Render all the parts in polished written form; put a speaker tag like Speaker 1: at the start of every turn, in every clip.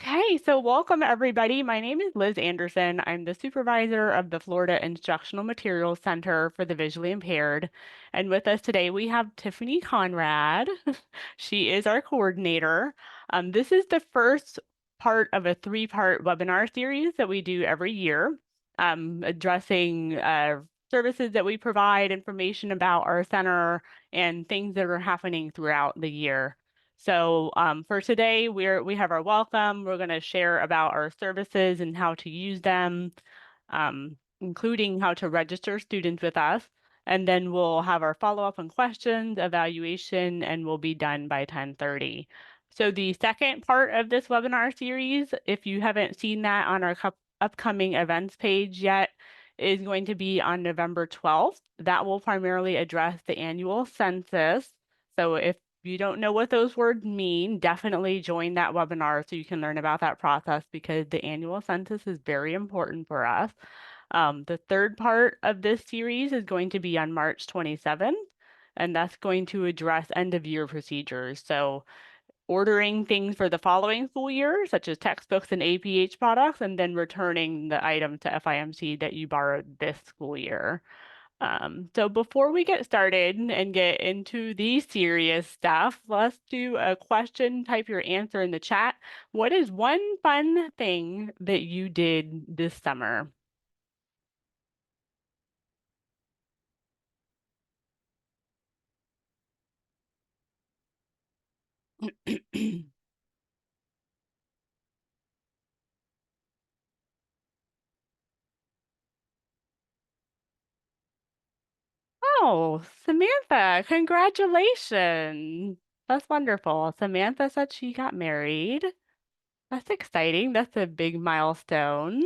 Speaker 1: Okay, so welcome everybody. My name is Liz Anderson. I'm the supervisor of the Florida Instructional Materials Center for the Visually Impaired. And with us today, we have Tiffany Conrad. She is our coordinator. This is the first part of a three-part webinar series that we do every year, addressing services that we provide, information about our center, and things that are happening throughout the year. So for today, we have our welcome. We're going to share about our services and how to use them, including how to register students with us. And then we'll have our follow-up and questions, evaluation, and we'll be done by 10:30. So the second part of this webinar series, if you haven't seen that on our upcoming events page yet, is going to be on November 12th. That will primarily address the annual census. So if you don't know what those words mean, definitely join that webinar so you can learn about that process because the annual census is very important for us. The third part of this series is going to be on March 27th, and that's going to address end of year procedures. So ordering things for the following school year, such as textbooks and APH products, and then returning the item to FIMC that you borrowed this school year. So before we get started and get into the serious stuff, let's do a question, type your answer in the chat. What is one fun thing that you did this summer? Oh, Samantha, congratulations. That's wonderful. Samantha said she got married. That's exciting. That's a big milestone.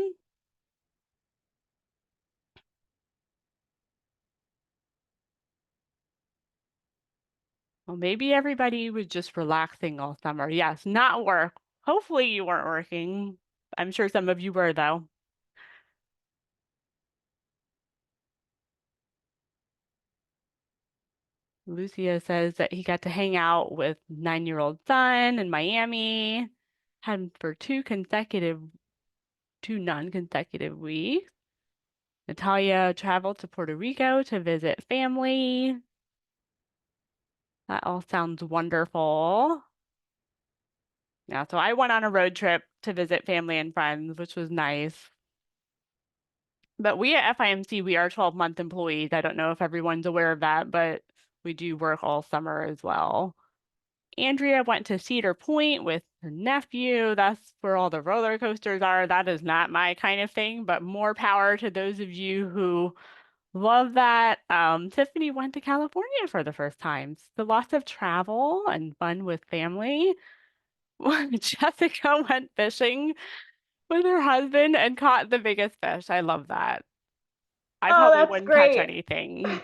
Speaker 1: Well, maybe everybody was just relaxing all summer. Yes, not work. Hopefully you weren't working. I'm sure some of you were, though. Lucia says that he got to hang out with 9-year-old son in Miami, had him for two non-consecutive weeks. Natalia traveled to Puerto Rico to visit family. That all sounds wonderful. Yeah, so I went on a road trip to visit family and friends, which was nice. But we at FIMC, we are 12-month employees. I don't know if everyone's aware of that, but we do work all summer as well. Andrea went to Cedar Point with her nephew. That's where all the roller coasters are. That is not my kind of thing, but more power to those of you who love that. Tiffany went to California for the first time. So lots of travel and fun with family. Jessica went fishing with her husband and caught the biggest fish. I love that. I
Speaker 2: Oh,
Speaker 1: probably
Speaker 2: that's
Speaker 1: wouldn't catch
Speaker 2: great.
Speaker 1: anything,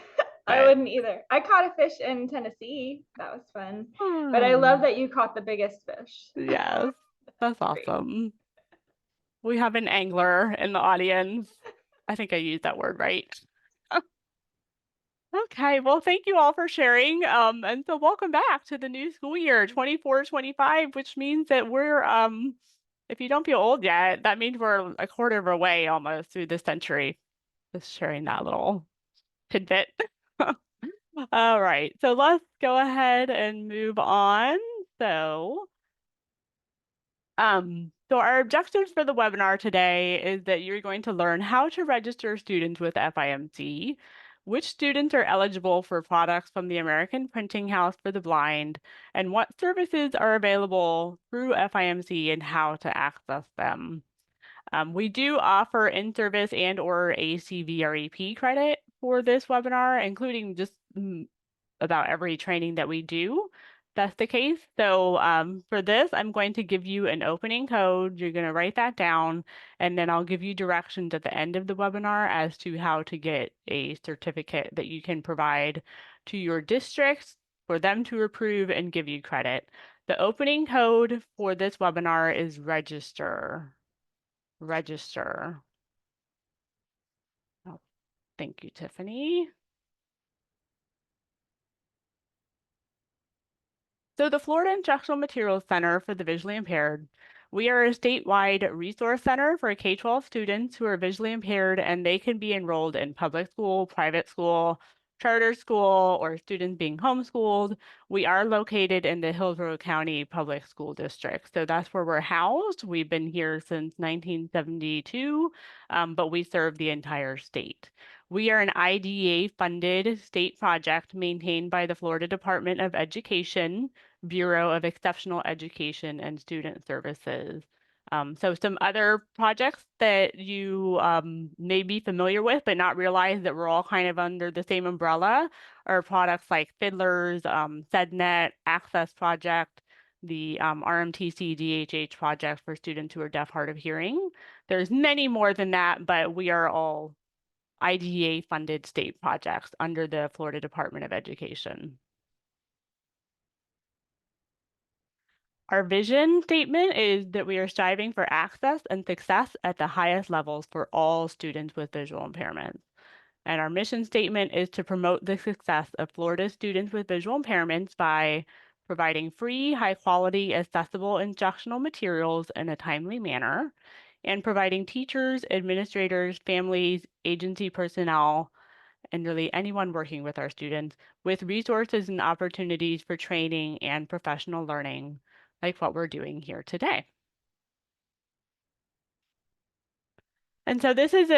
Speaker 2: I
Speaker 1: but
Speaker 2: wouldn't either. I caught a fish in Tennessee. That was fun. But I love
Speaker 1: hmm,
Speaker 2: that you caught the biggest fish.
Speaker 1: yes, that's
Speaker 2: Great.
Speaker 1: awesome. We have an angler in the audience. I think I used that word right. Okay, well, thank you all for sharing. And so welcome back to the new school year, 24-25, which means that we're, if you don't feel old yet, that means we're a quarter of our way almost through this century. Just sharing that little tidbit. All right, so let's go ahead and move on. So our objectives for the webinar today is that you're going to learn how to register students with FIMC, which students are eligible for products from the American Printing House for the Blind, and what services are available through FIMC and how to access them. We do offer in-service and or ACVREP credit for this webinar, including just about every training that we do. That's the case. So for this, I'm going to give you an opening code. You're going to write that down, and then I'll give you directions at the end of the webinar as to how to get a certificate that you can provide to your districts for them to approve and give you credit. The opening code for this webinar is register. Register. Oh, thank you, Tiffany. So the Florida Instructional Materials Center for the Visually Impaired, We are a statewide resource center for K-12 students who are visually impaired, and they can be enrolled in public school, private school, charter school, or students being homeschooled. We are located in the Hillsborough County Public School District. So that's where we're housed. We've been here since 1972, but we serve the entire state. We are an IDEA-funded state project maintained by the Florida Department of Education, Bureau of Exceptional Education and Student Services. So some other projects that you may be familiar with, but not realize that we're all kind of under the same umbrella are products like Fiddlers, SEDNet, Access Project, the RMTC DHH project for students who are deaf, hard of hearing. There's many more than that, but we are all IDEA funded state projects under the Florida Department of Education. Our vision statement is that we are striving for access and success at the highest levels for all students with visual impairments. And our mission statement is to promote the success of Florida students with visual impairments by providing free, high quality, accessible instructional materials in a timely manner, and providing teachers, administrators, families, agency personnel, and really anyone working with our students with resources and opportunities for training and professional learning, like what we're doing here today. And so this is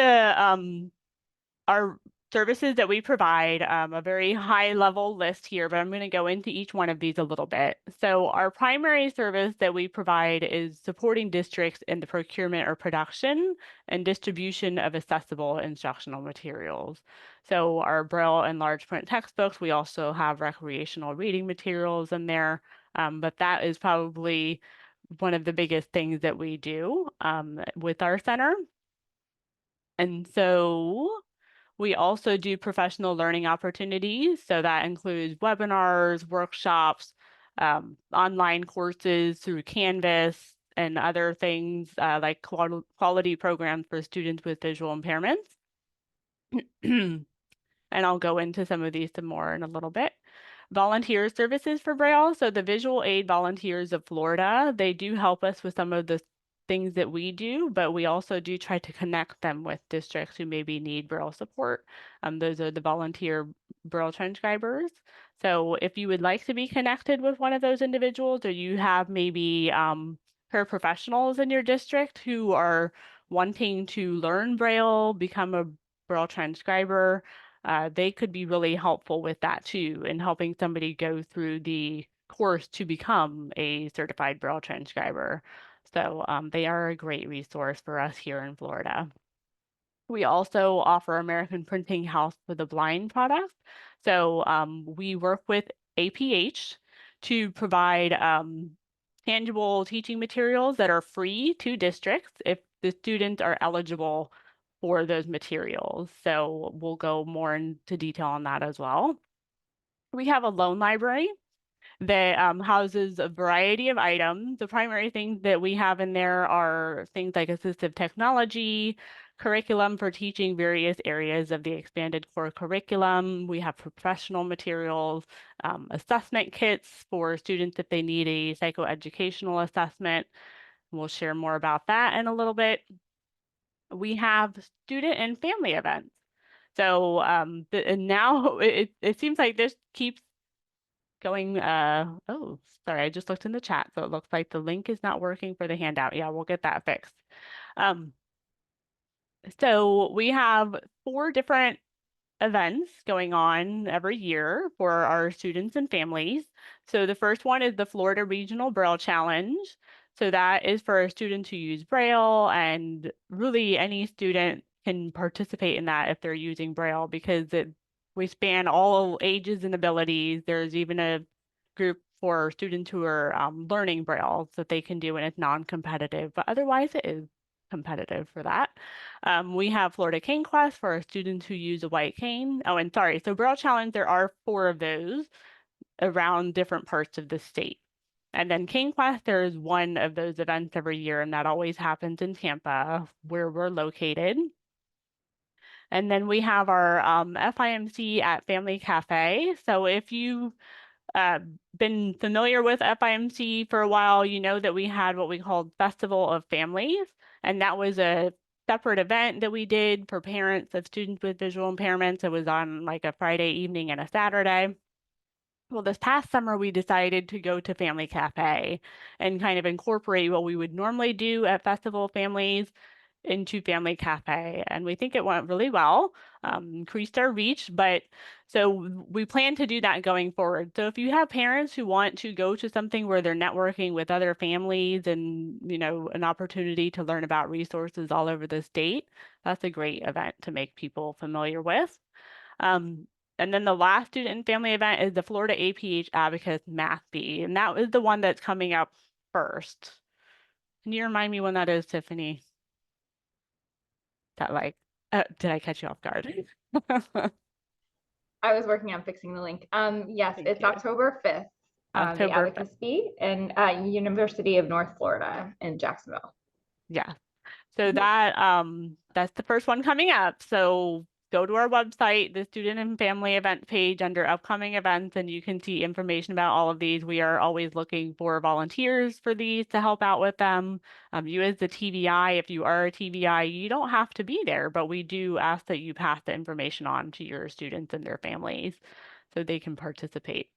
Speaker 1: our services that we provide, a very high level list here, but I'm going to go into each one of these a little bit. So our primary service that we provide is supporting districts in the procurement or production and distribution of accessible instructional materials. So our Braille and large print textbooks, we also have recreational reading materials in there, but that is probably one of the biggest things that we do with our center. And so we also do professional learning opportunities. So that includes webinars, workshops, online courses through Canvas, and other things like quality programs for students with visual impairments. And I'll go into some of these some more in a little bit. Volunteer services for Braille. So the Visual Aid Volunteers of Florida, they do help us with some of the things that we do, but we also do try to connect them with districts who maybe need Braille support. Those are the volunteer Braille transcribers. So if you would like to be connected with one of those individuals, or you have maybe paraprofessionals in your district who are wanting to learn Braille, become a Braille transcriber, they could be really helpful with that too, in helping somebody go through the course to become a certified Braille transcriber. So they are a great resource for us here in Florida. We also offer American Printing House for the Blind product. So we work with APH to provide tangible teaching materials that are free to districts if the students are eligible for those materials. So we'll go more into detail on that as well. We have a loan library that houses a variety of items. The primary things that we have in there are things like assistive technology, curriculum for teaching various areas of the expanded core curriculum. We have professional materials, assessment kits for students if they need a psychoeducational assessment. We'll share more about that in a little bit. We have student and family events. So and now it seems like this keeps going, oh, sorry, I just looked in the chat, so it looks like the link is not working for the handout. Yeah, we'll get that fixed. Um, so we have 4 different events going on every year for our students and families. So the first one is the Florida Regional Braille Challenge. So that is for students who use Braille, and really any student can participate in that if they're using Braille, because we span all ages and abilities. There's even a group for students who are learning Braille that they can do, and it's non-competitive, but otherwise it is competitive for that. We have Florida Cane Quest for our students who use a white cane. Oh, and sorry, so Braille Challenge, there are 4 of those around different parts of the state. And then Cane Quest, there is one of those events every year, and that always happens in Tampa, where we're located. And then we have our FIMC at Family Cafe. So if you been familiar with FIMC for a while, you know that we had what we called Festival of Families, and that was a separate event that we did for parents of students with visual impairments. It was on like a Friday evening and a Saturday. Well, this past summer, we decided to go to Family Cafe and kind of incorporate what we would normally do at Festival of Families into Family Cafe. And we think it went really well, increased our reach. But so we plan to do that going forward. So if you have parents who want to go to something where they're networking with other families and, you know, an opportunity to learn about resources all over the state, that's a great event to make people familiar with. Um, and then the last student and family event is the Florida APH Abacus Math Bee, and that is the one that's coming up first. Can you remind me when that is, Tiffany? That like, did I catch you off guard?
Speaker 2: I was working on fixing the link. Yes,
Speaker 1: Thank
Speaker 2: it's
Speaker 1: you.
Speaker 2: October 5th, the
Speaker 1: October 5th.
Speaker 2: Abacus Bee in University of North Florida in Jacksonville.
Speaker 1: Yeah. So
Speaker 2: Mhm.
Speaker 1: that's the first one coming up. So go to our website, the student and family event page under upcoming events, and you can see information about all of these. We are always looking for volunteers for these to help out with them. You as the TVI, if you are a TVI, you don't have to be there, but we do ask that you pass the information on to your students and their families so they can participate.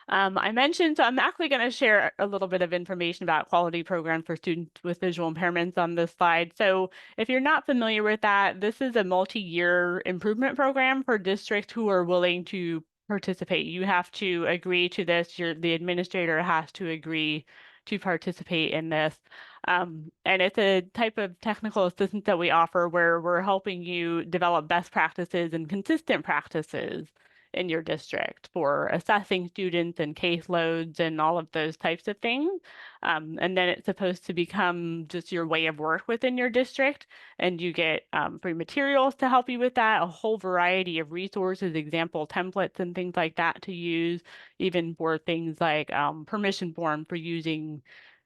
Speaker 1: I mentioned, so I'm actually going to share a little bit of information about quality program for students with visual impairments on this slide. So if you're not familiar with that, this is a multi-year improvement program for districts who are willing to participate. You have to agree to this. The administrator has to agree to participate in this. And it's a type of technical assistance that we offer where we're helping you develop best practices and consistent practices in your district for assessing students and caseloads and all of those types of things. And then it's supposed to become just your way of work within your district. And you get free materials to help you with that, a whole variety of resources, example templates and things like that to use, even for things like permission form for using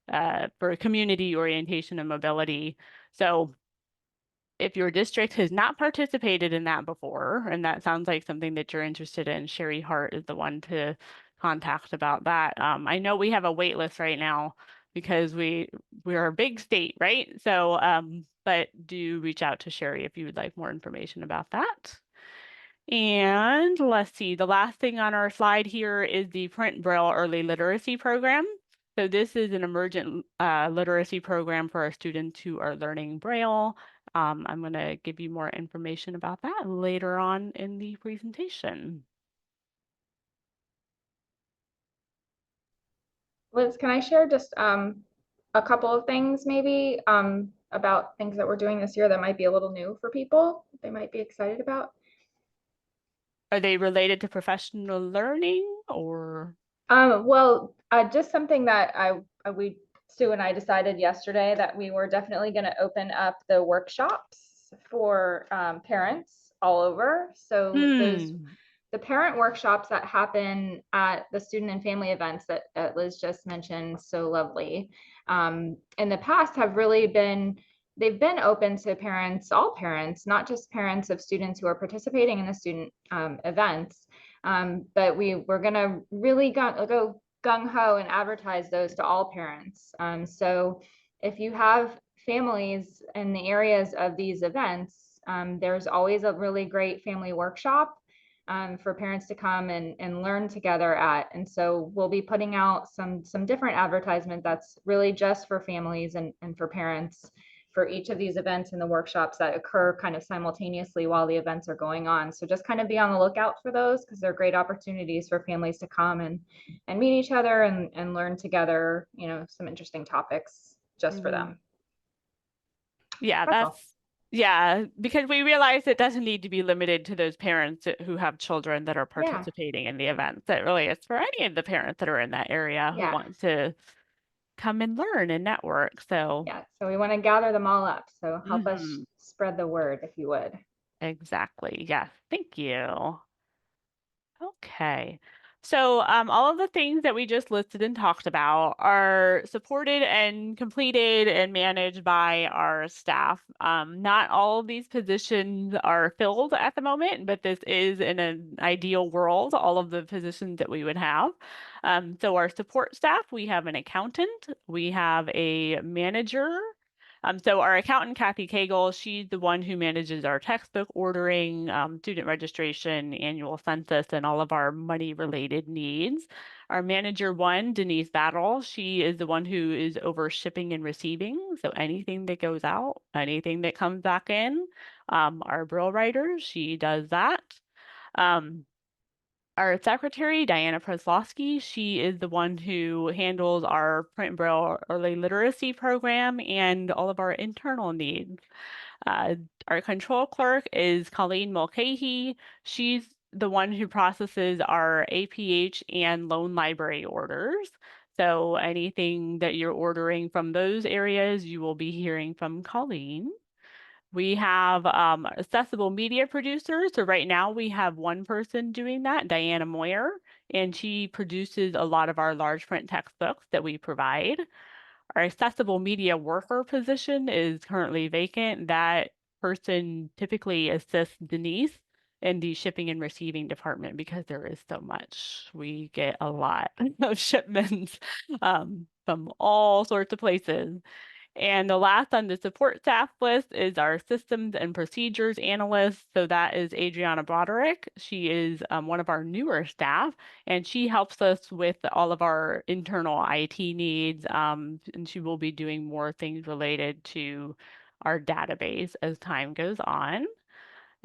Speaker 1: for community orientation and mobility. So if your district has not participated in that before, and that sounds like something that you're interested in, Sherry Hart is the one to contact about that. I know we have a wait list right now because we're a big state, right? So, but do reach out to Sherry if you would like more information about that. And let's see, the last thing on our slide here is the Print Braille Early Literacy Program. So this is an emergent literacy program for our students who are learning Braille. I'm going to give you more information about that later on in the presentation.
Speaker 2: Liz, can I share just a couple of things maybe about things that we're doing this year that might be a little new for people they might be excited about?
Speaker 1: Are they related to professional learning or?
Speaker 2: Well, just something that we Sue and I decided yesterday that we were definitely going to open up the workshops for parents all over. So those
Speaker 1: Hmm.
Speaker 2: the parent workshops that happen at the student and family events that Liz just mentioned so lovely in the past have really been they've been open to parents, all parents, not just parents of students who are participating in the student events. But we're going to really go gung ho and advertise those to all parents. So if you have families in the areas of these events, there's always a really great family workshop for parents to come and learn together at. And so we'll be putting out some different advertisement that's really just for families and for parents for each of these events and the workshops that occur kind of simultaneously while the events are going on. So just kind of be on the lookout for those because they're great opportunities for families to come and meet each other and learn together, you know, some interesting topics just for
Speaker 1: Mhm.
Speaker 2: them.
Speaker 1: Yeah,
Speaker 2: That's all.
Speaker 1: yeah, because we realize it doesn't need to be limited to those parents who have children that are
Speaker 2: Yeah.
Speaker 1: participating in the events. It really is for any of the parents that are in that area who
Speaker 2: Yeah.
Speaker 1: want to come and learn and network. So,
Speaker 2: Yeah. So we want to gather them all up. So help us
Speaker 1: mhm,
Speaker 2: spread the word if you would.
Speaker 1: exactly. Yes, thank you. Okay. So all of the things that we just listed and talked about are supported and completed and managed by our staff. Not all of these positions are filled at the moment, but this is in an ideal world, all of the positions that we would have. So our support staff, we have an accountant, we have a manager. So our accountant, Kathy Cagle, she's the one who manages our textbook ordering, student registration, annual census, and all of our money-related needs. Our manager one, Denise Battle, she is the one who is over shipping and receiving. So anything that goes out, anything that comes back in, our Brill writer, she does that. Um, our secretary, Diana Preslowski, she is the one who handles our print and braille early literacy program and all of our internal needs. Uh, our control clerk is Colleen Mulcahy. She's the one who processes our APH and loan library orders. So anything that you're ordering from those areas, you will be hearing from Colleen. We have accessible media producers. So right now we have one person doing that, Diana Moyer, and she produces a lot of our large print textbooks that we provide. Our accessible media worker position is currently vacant. That person typically assists Denise in the shipping and receiving department because there is so much. We get a lot of shipments from all sorts of places. And the last on the support staff list is our systems and procedures analyst. So that is Adriana Broderick. She is one of our newer staff, and she helps us with all of our internal IT needs. And she will be doing more things related to our database as time goes on.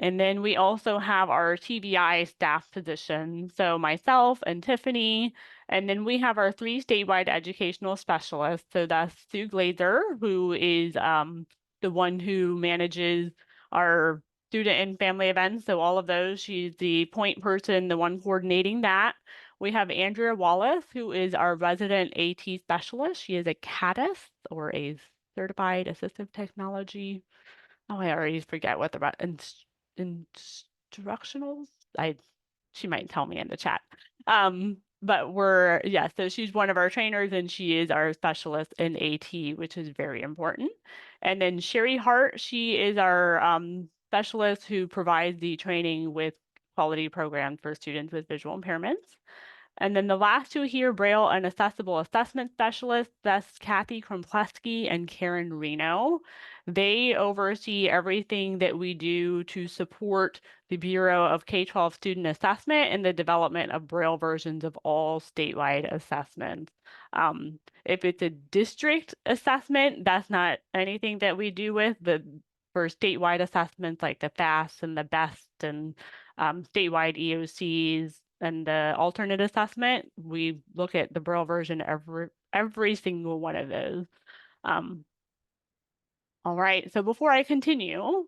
Speaker 1: And then we also have our TBI staff position. So myself and Tiffany, and then we have our three statewide educational specialists. So that's Sue Glazer, who is the one who manages our student and family events. So all of those, she's the point person, the one coordinating that. We have Andrea Wallace, who is our resident AT specialist. She is a CADIS or a certified assistive technology. Oh, I already forget what the instructionals. I She might tell me in the chat. But yeah, so she's one of our trainers and she is our specialist in AT, which is very important. And then Sherry Hart, she is our specialist who provides the training with quality programs for students with visual impairments. And then the last two here, Braille and Accessible Assessment Specialists, that's Kathy Kromplesky and Karen Reno. They oversee everything that we do to support the Bureau of K-12 Student Assessment and the development of Braille versions of all statewide assessments. If it's a district assessment, that's not anything that we do with, but for statewide assessments like the FAST and the BEST and statewide EOCs and the alternate assessment, we look at the Braille version every single one of those. All right, so before I continue,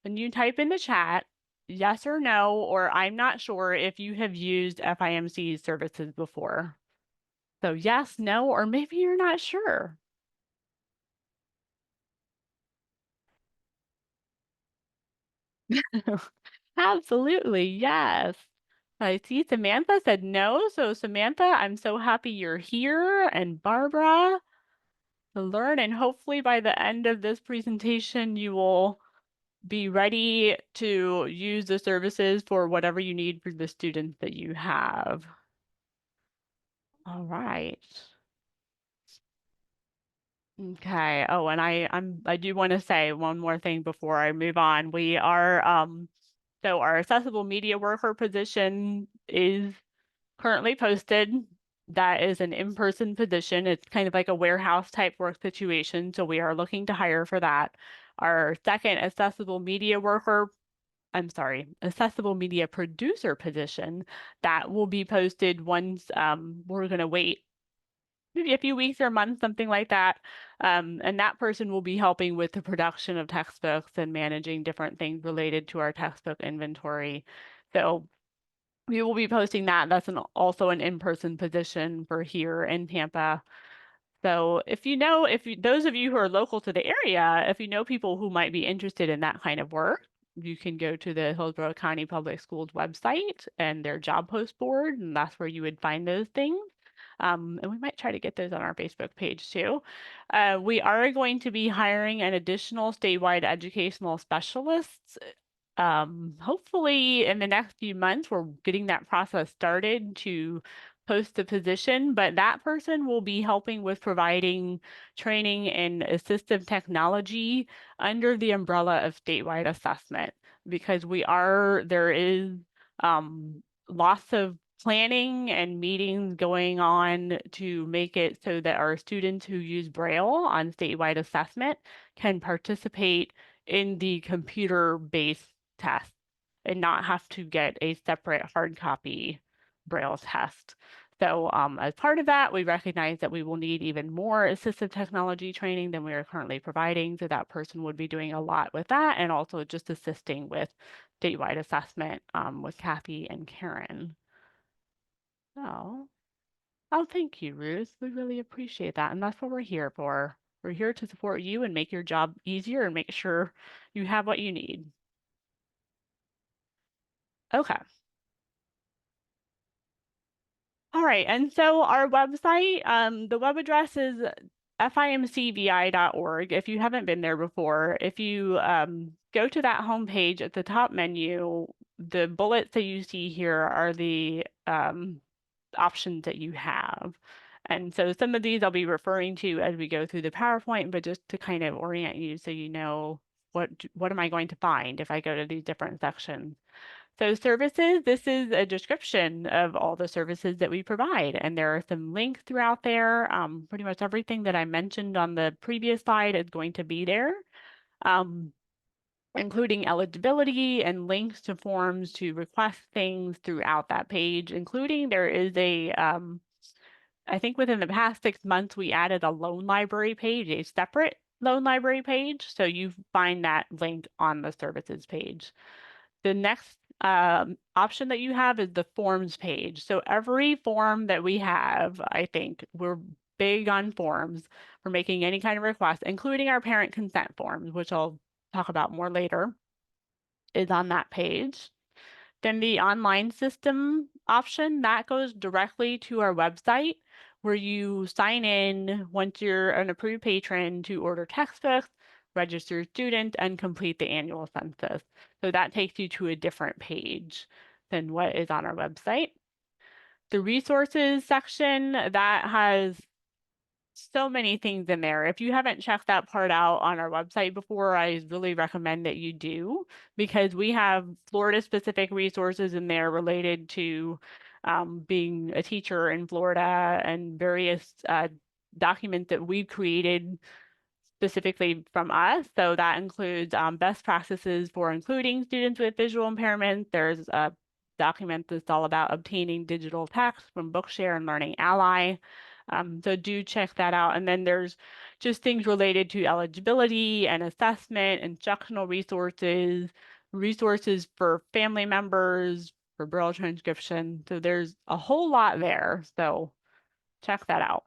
Speaker 1: when you type in the chat, yes or no, or I'm not sure if you have used FIMC services before. So yes, no, or maybe you're not sure. Absolutely, yes. I see Samantha said no. So Samantha, I'm so happy you're here. And Barbara, to learn, and hopefully by the end of this presentation, you will be ready to use the services for whatever you need for the students that you have. All right. Okay. Oh, and I do want to say one more thing before I move on. We are so our accessible media worker position is currently posted. That is an in-person position. It's kind of like a warehouse type work situation. So we are looking to hire for that. Our second accessible media worker, I'm sorry, accessible media producer position, that will be posted once we're going to wait maybe a few weeks or months, something like that. And that person will be helping with the production of textbooks and managing different things related to our textbook inventory. So we will be posting that. That's also an in-person position for here in Tampa. So if you know, those of you who are local to the area, if you know people who might be interested in that kind of work, you can go to the Hillsborough County Public Schools website and their job post board, and that's where you would find those things. And we might try to get those on our Facebook page too. We are going to be hiring an additional statewide educational specialists. Hopefully in the next few months, we're getting that process started to post the position, but that person will be helping with providing training in assistive technology under the umbrella of statewide assessment because there is lots of planning and meetings going on to make it so that our students who use Braille on statewide assessment can participate in the computer-based test and not have to get a separate hard copy Braille test. So as part of that, we recognize that we will need even more assistive technology training than we are currently providing. So that person would be doing a lot with that and also just assisting with statewide assessment with Kathy and Karen. Oh, thank you, Ruth. We really appreciate that. And that's what we're here for. We're here to support you and make your job easier and make sure you have what you need. Okay. All right. And so our website, the web address is FIMC-VI.org. If you haven't been there before, if you go to that homepage at the top menu, the bullets that you see here are the options that you have. And so some of these I'll be referring to as we go through the PowerPoint, but just to kind of orient you so you know what am I going to find if I go to these different sections. So services, this is a description of all the services that we provide. And there are some links throughout there. Pretty much everything that I mentioned on the previous slide is going to be there. Including eligibility and links to forms to request things throughout that page, including there is I think within the past 6 months, we added a loan library page, a separate loan library page. So you find that link on the services page. The next option that you have is the forms page. So every form that we have, I think we're big on forms for making any kind of request, including our parent consent forms, which I'll talk about more later, is on that page. Then the online system option, that goes directly to our website where you sign in once you're an approved patron to order textbooks, register student, and complete the annual census. So that takes you to a different page than what is on our website. The resources section, that has so many things in there. If you haven't checked that part out on our website before, I really recommend that you do because we have Florida specific resources in there related to being a teacher in Florida and various documents that we've created specifically from us. So that includes best practices for including students with visual impairments. There's a document that's all about obtaining digital text from Bookshare and Learning Ally. So do check that out. And then there's just things related to eligibility and assessment, instructional resources, resources for family members, for Braille transcription. So there's a whole lot there. So check that out.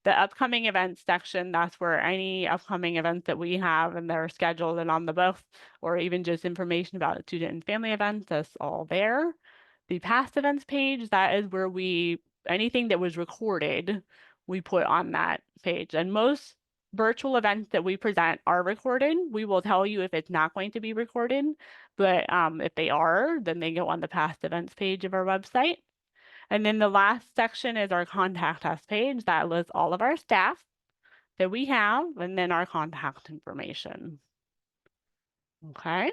Speaker 1: The upcoming events section, that's where any upcoming events that we have and they're scheduled and on the books, or even just information about student and family events, that's all there. The past events page, that is where anything that was recorded, we put on that page. And most virtual events that we present are recorded. We will tell you if it's not going to be recorded, but if they are, then they go on the past events page of our website. And then the last section is our contact us page that lists all of our staff that we have and then our contact information. Okay.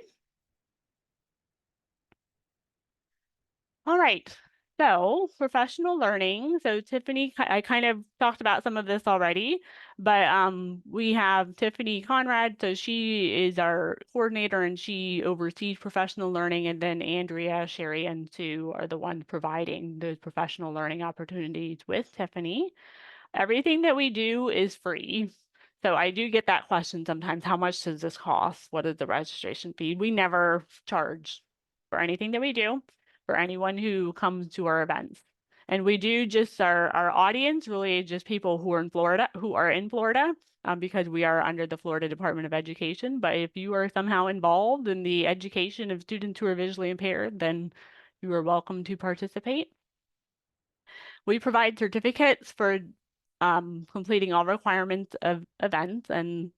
Speaker 1: All right. So professional learning. So Tiffany, I kind of talked about some of this already, but we have Tiffany Conrad. So she is our coordinator and she oversees professional learning. And then Andrea, Sherry, and Sue are the ones providing those professional learning opportunities with Tiffany. Everything that we do is free. So I do get that question sometimes. How much does this cost? What is the registration fee? We never charge for anything that we do for anyone who comes to our events. And we do just our audience really is just people who are in Florida, because we are under the Florida Department of Education. But if you are somehow involved in the education of students who are visually impaired, then you are welcome to participate. We provide certificates for completing all requirements of events, and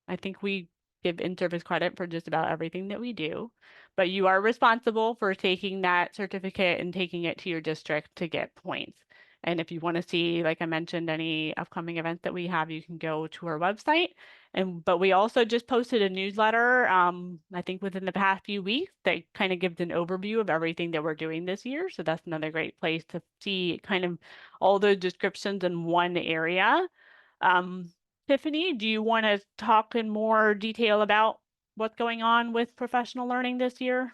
Speaker 1: I think we give in-service credit for just about everything that we do. But you are responsible for taking that certificate and taking it to your district to get points. And if you want to see, like I mentioned, any upcoming events that we have, you can go to our website. But we also just posted a newsletter, I think within the past few weeks that kind of gives an overview of everything that we're doing this year. So that's another great place to see kind of all those descriptions in one area. Um, Tiffany, do you want to talk in more detail about what's going on with professional learning this year?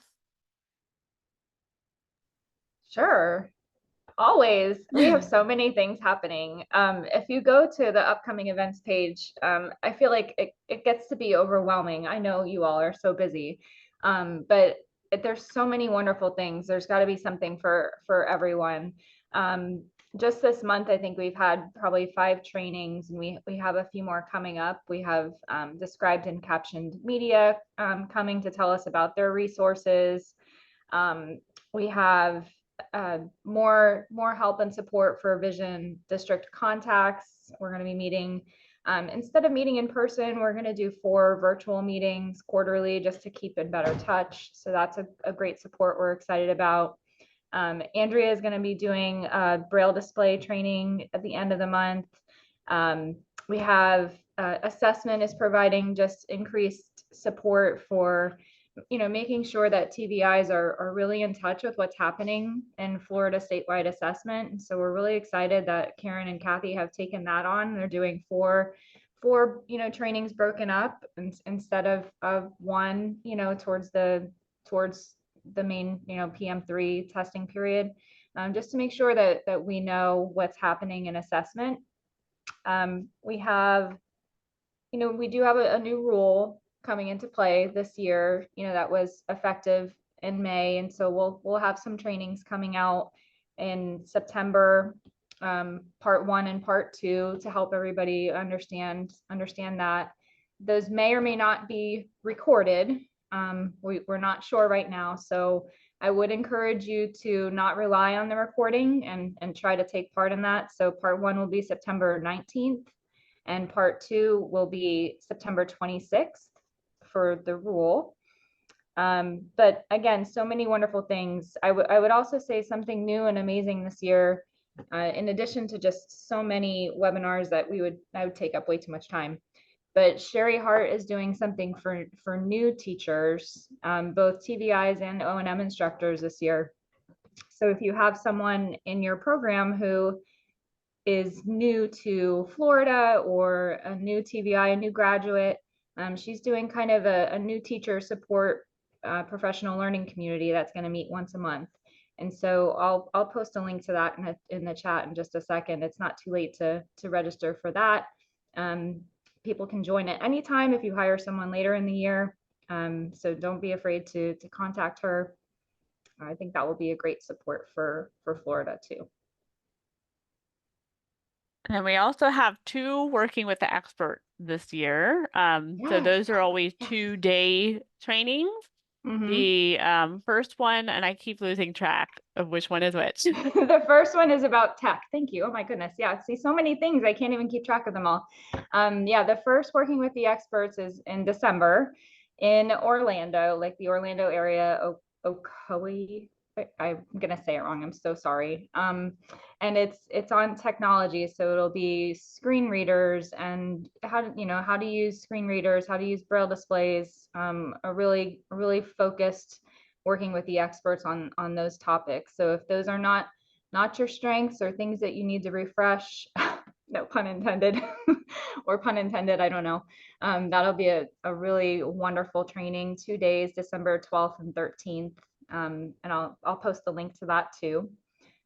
Speaker 2: Sure. Always. We have so many things happening. If you go to the upcoming events page, I feel like it gets to be overwhelming. I know you all are so busy, but there's so many wonderful things. There's got to be something for everyone. Um, just this month, I think we've had probably 5 trainings, and we have a few more coming up. We have described and captioned media coming to tell us about their resources. We have more help and support for vision district contacts. We're going to be meeting instead of meeting in person, we're going to do 4 virtual meetings quarterly just to keep in better touch. So that's a great support we're excited about. Andrea is going to be doing braille display training at the end of the month. We have assessment is providing just increased support for making sure that TVIs are really in touch with what's happening in Florida statewide assessment. And so we're really excited that Karen and Kathy have taken that on. They're doing four trainings broken up instead of one, towards the main, PM3 testing period, just to make sure that we know what's happening in assessment. We do have a new rule coming into play this year, that was effective in May. And so we'll have some trainings coming out in September, part 1 and part 2, to help everybody understand that. Those may or may not be recorded. We're not sure right now. So I would encourage you to not rely on the recording and try to take part in that. So part 1 will be September 19th. And part 2 will be September 26th for the rule. But again, so many wonderful things. I would also say something new and amazing this year, in addition to just so many webinars that I would take up way too much time. But Sherry Hart is doing something for new teachers, both TVIs and O&M instructors this year. So if you have someone in your program who is new to Florida or a new TVI, a new graduate, she's doing kind of a new teacher support professional learning community that's going to meet once a month. And so I'll post a link to that in the chat in just a second. It's not too late to register for that. People can join at any time if you hire someone later in the year. So don't be afraid to contact her. I think that will be a great support for Florida too.
Speaker 1: And we also have 2 working with the expert this year. So those are always 2-day trainings.
Speaker 2: Mm-hmm.
Speaker 1: The first one, and I keep losing track of which one is which.
Speaker 2: The first one is about tech. Thank you. Oh my goodness. Yeah. See, so many things. I can't even keep track of them all. Yeah. The first working with the experts is in December in Orlando, like the Orlando area, Ocoee. I'm gonna say it wrong. I'm so sorry. And it's on technology, so it'll be screen readers and how to use screen readers, how to use braille displays. A really focused working with the experts on those topics. So if those are not your strengths or things that you need to refresh, no pun intended, or pun intended, I don't know. That'll be a really wonderful training, 2 days, December 12th and 13th. And I'll post the link to that too.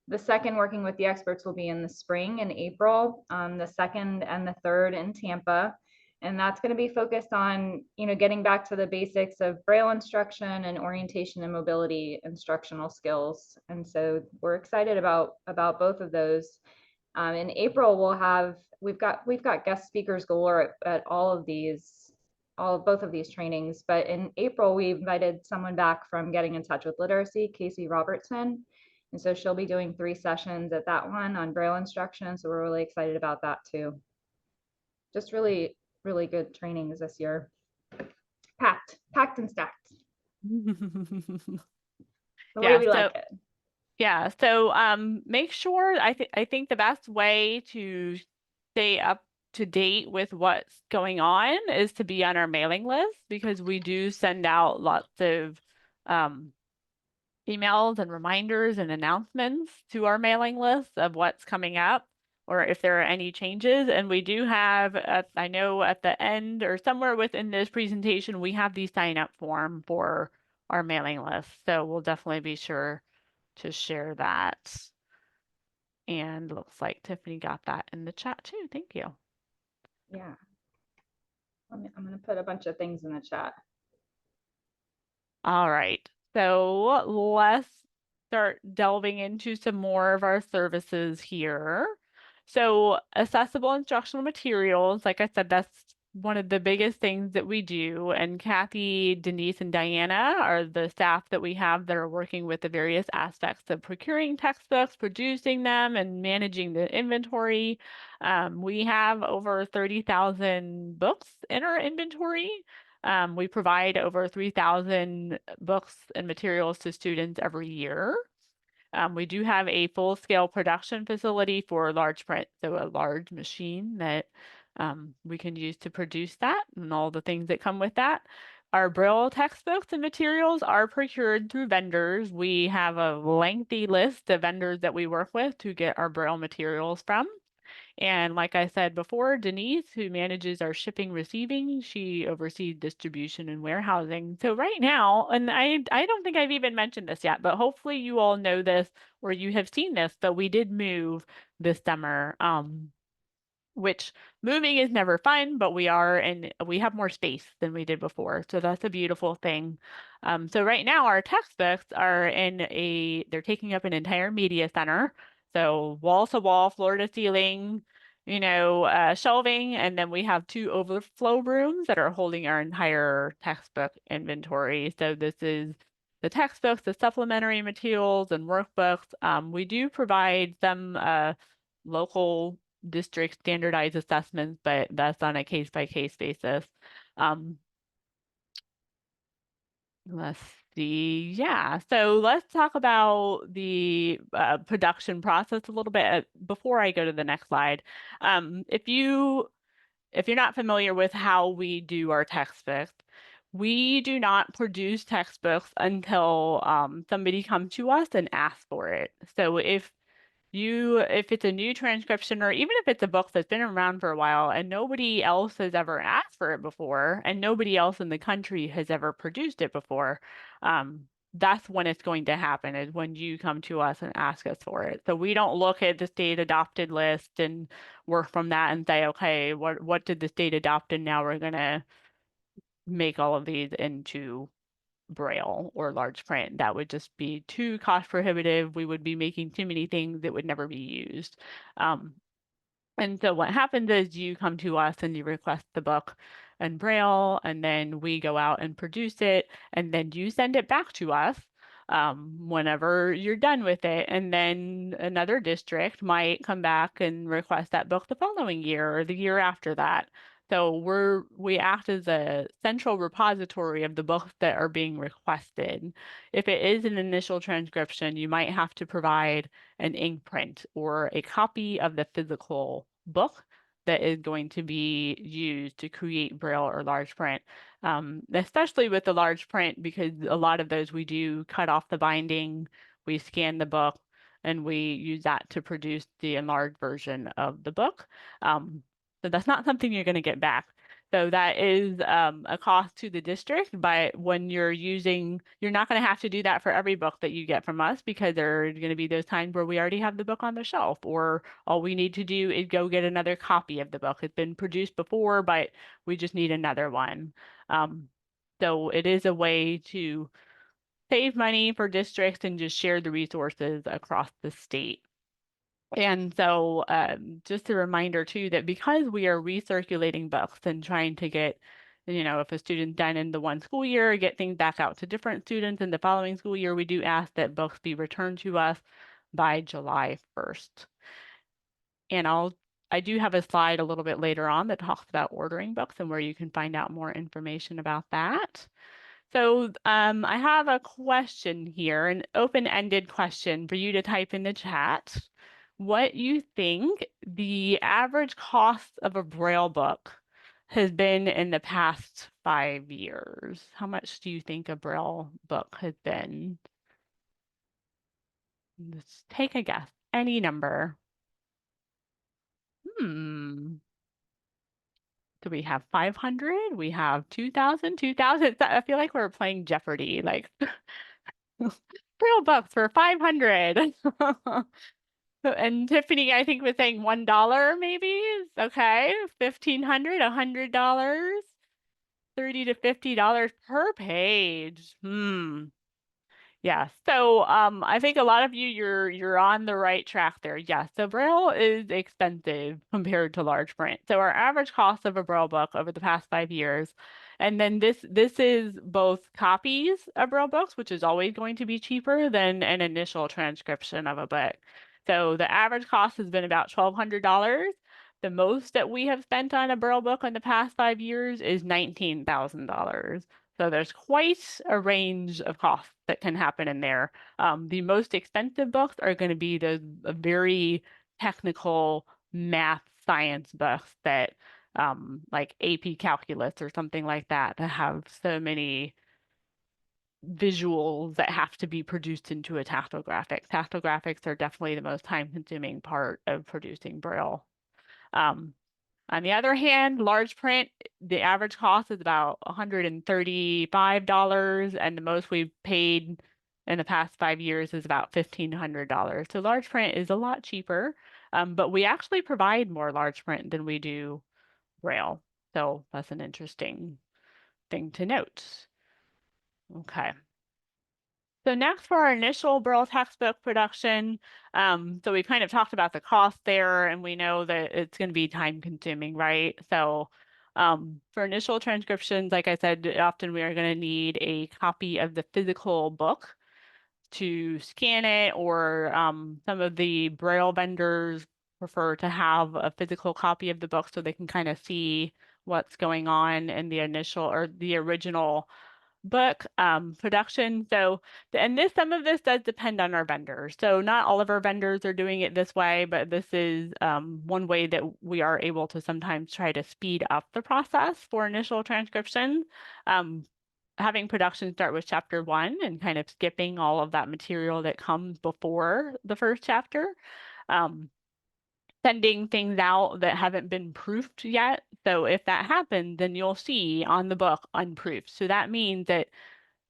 Speaker 2: The second working with the experts will be in the spring in April, the 2nd and the 3rd in Tampa. And that's going to be focused on, getting back to the basics of Braille instruction and orientation and mobility instructional skills. And so we're excited about both of those. In April, we've got guest speakers galore at both of these trainings. But in April, we invited someone back from Getting in Touch with Literacy, Casey Robertson. And so she'll be doing 3 sessions at that one on Braille instruction. So we're really excited about that too. Just really, really good trainings this year. Packed and stacked. The way
Speaker 1: Yeah,
Speaker 2: we
Speaker 1: so
Speaker 2: like it.
Speaker 1: yeah, so make sure I think the best way to stay up to date with what's going on is to be on our mailing list because we do send out lots of um emails and reminders and announcements to our mailing list of what's coming up or if there are any changes. And we do have, I know at the end or somewhere within this presentation, we have the sign up form for our mailing list. So we'll definitely be sure to share that. And looks like Tiffany got that in the chat too. Thank you.
Speaker 2: Yeah. I'm going to put a bunch of things in the chat.
Speaker 1: All right. So let's start delving into some more of our services here. So accessible instructional materials, like I said, that's one of the biggest things that we do. And Kathy, Denise, and Diana are the staff that we have that are working with the various aspects of procuring textbooks, producing them, and managing the inventory. We have over 30,000 books in our inventory. We provide over 3,000 books and materials to students every year. We do have a full-scale production facility for large print, so a large machine that we can use to produce that and all the things that come with that. Our Braille textbooks and materials are procured through vendors. We have a lengthy list of vendors that we work with to get our Braille materials from. And like I said before, Denise, who manages our shipping receiving, she oversees distribution and warehousing. So right now, and I don't think I've even mentioned this yet, but hopefully you all know this or you have seen this, but we did move this summer. Which moving is never fun, but we have more space than we did before. So that's a beautiful thing. So right now our textbooks are they're taking up an entire media center. So wall to wall, floor to ceiling, shelving, and then we have 2 overflow rooms that are holding our entire textbook inventory. So this is the textbooks, the supplementary materials and workbooks. We do provide some local district standardized assessments, but that's on a case by case basis. Um, let's see. Yeah. So let's talk about the production process a little bit before I go to the next slide. If you're not familiar with how we do our textbooks, we do not produce textbooks until somebody comes to us and asks for it. So if it's a new transcription or even if it's a book that's been around for a while and nobody else has ever asked for it before and nobody else in the country has ever produced it before, that's when it's going to happen is when you come to us and ask us for it. So we don't look at the state adopted list and work from that and say, okay, what did the state adopt and now we're gonna make all of these into Braille or large print. That would just be too cost prohibitive. We would be making too many things that would never be used. Um, and so what happens is you come to us and you request the book in Braille, and then we go out and produce it, and then you send it back to us whenever you're done with it. And then another district might come back and request that book the following year or the year after that. So we act as a central repository of the books that are being requested. If it is an initial transcription, you might have to provide an ink print or a copy of the physical book that is going to be used to create Braille or large print. Especially with the large print, because a lot of those we do cut off the binding, we scan the book, and we use that to produce the enlarged version of the book. So that's not something you're going to get back. So that is a cost to the district, but when you're using, you're not going to have to do that for every book that you get from us because there are going to be those times where we already have the book on the shelf, or all we need to do is go get another copy of the book. It's been produced before, but we just need another one. Um, so it is a way to save money for districts and just share the resources across the state. And so, just a reminder too that because we are recirculating books and trying to get, if a student's done in the one school year, get things back out to different students in the following school year, we do ask that books be returned to us by July 1st. And I do have a slide a little bit later on that talks about ordering books and where you can find out more information about that. So I have a question here, an open-ended question for you to type in the chat. What you think the average cost of a Braille book has been in the past 5 years? How much do you think a Braille book has been? Let's take a guess. Any number. Hmm. Do we have 500? We have 2,000, 2,000. I feel like we're playing Jeopardy, like Braille books for 500. And Tiffany, I think, was saying $1 maybe. Okay. 1,500, $100, 30 to $50 per page. Yeah. So I think a lot of you you're on the right track there. Yes. So Braille is expensive compared to large print. So our average cost of a Braille book over the past 5 years, and then this is both copies of Braille books, which is always going to be cheaper than an initial transcription of a book. So the average cost has been about $1,200. The most that we have spent on a Braille book in the past 5 years is $19,000. So there's quite a range of costs that can happen in there. The most expensive books are going to be the very technical math science books that like AP Calculus or something like that have so many visuals that have to be produced into a tactographic. Tactographics are definitely the most time-consuming part of producing Braille. Um, on the other hand, large print, the average cost is about $135, and the most we've paid in the past 5 years is about $1,500. So large print is a lot cheaper, but we actually provide more large print than we do Braille. So that's an interesting thing to note. Okay. So next for our initial Braille textbook production, so we kind of talked about the cost there, and we know that it's going to be time consuming, right? So for initial transcriptions, like I said, often we are going to need a copy of the physical book to scan it, or some of the Braille vendors prefer to have a physical copy of the book so they can kind of see what's going on in the initial or the original book production. So, and some of this does depend on our vendors. So not all of our vendors are doing it this way, but this is one way that we are able to sometimes try to speed up the process for initial transcription. Um, Having production start with chapter 1 and kind of skipping all of that material that comes before the first chapter. Um, Sending things out that haven't been proofed yet. So if that happens, then you'll see on the book unproofed. So that means that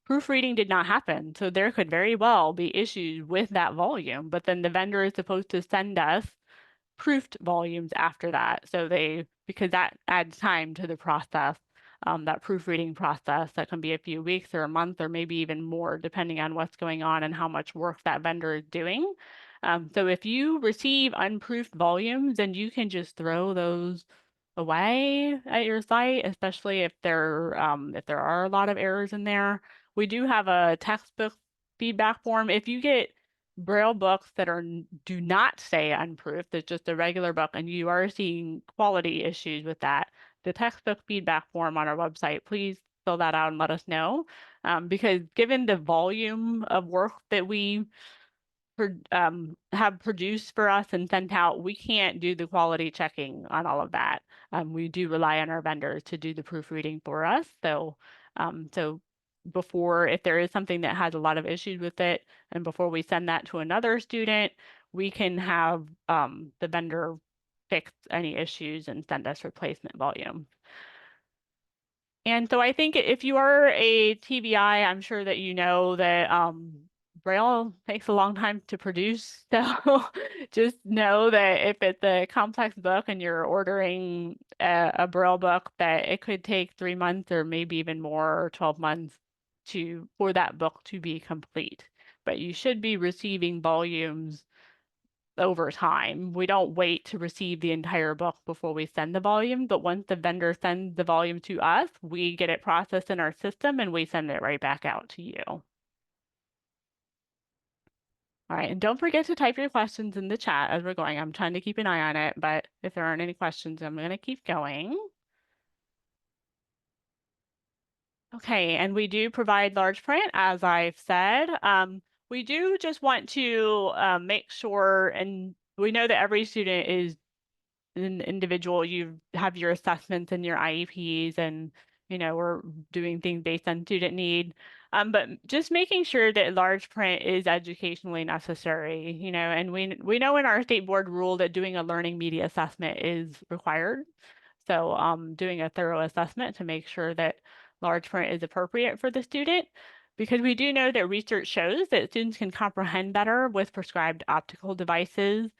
Speaker 1: proofreading did not happen. So there could very well be issues with that volume, but then the vendor is supposed to send us proofed volumes after that. So because that adds time to the process, that proofreading process that can be a few weeks or a month or maybe even more, depending on what's going on and how much work that vendor is doing. So if you receive unproofed volumes, then you can just throw those away at your site, especially if there are a lot of errors in there. We do have a textbook feedback form. If you get Braille books that do not say unproofed, it's just a regular book, and you are seeing quality issues with that, the textbook feedback form on our website, please fill that out and let us know. Because given the volume of work that we have produced for us and sent out, we can't do the quality checking on all of that. We do rely on our vendors to do the proofreading for us. So before, if there is something that has a lot of issues with it, and before we send that to another student, we can have the vendor fix any issues and send us replacement volume. And so I think if you are a TBI, I'm sure that you know that Braille takes a long time to produce. So just know that if it's a complex book and you're ordering a Braille book, that it could take 3 months or maybe even more, or 12 months for that book to be complete. But you should be receiving volumes over time. We don't wait to receive the entire book before we send the volume, but once the vendor sends the volume to us, we get it processed in our system and we send it right back out to you. All right, and don't forget to type your questions in the chat as we're going. I'm trying to keep an eye on it, but if there aren't any questions, I'm going to keep going. Okay, and we do provide large print, as I've said. We do just want to make sure, and we know that every student is an individual. You have your assessments and your IEPs, and we're doing things based on student need. But just making sure that large print is educationally necessary, and we know in our state board rule that doing a learning media assessment is required. So doing a thorough assessment to make sure that large print is appropriate for the student, because we do know that research shows that students can comprehend better with prescribed optical devices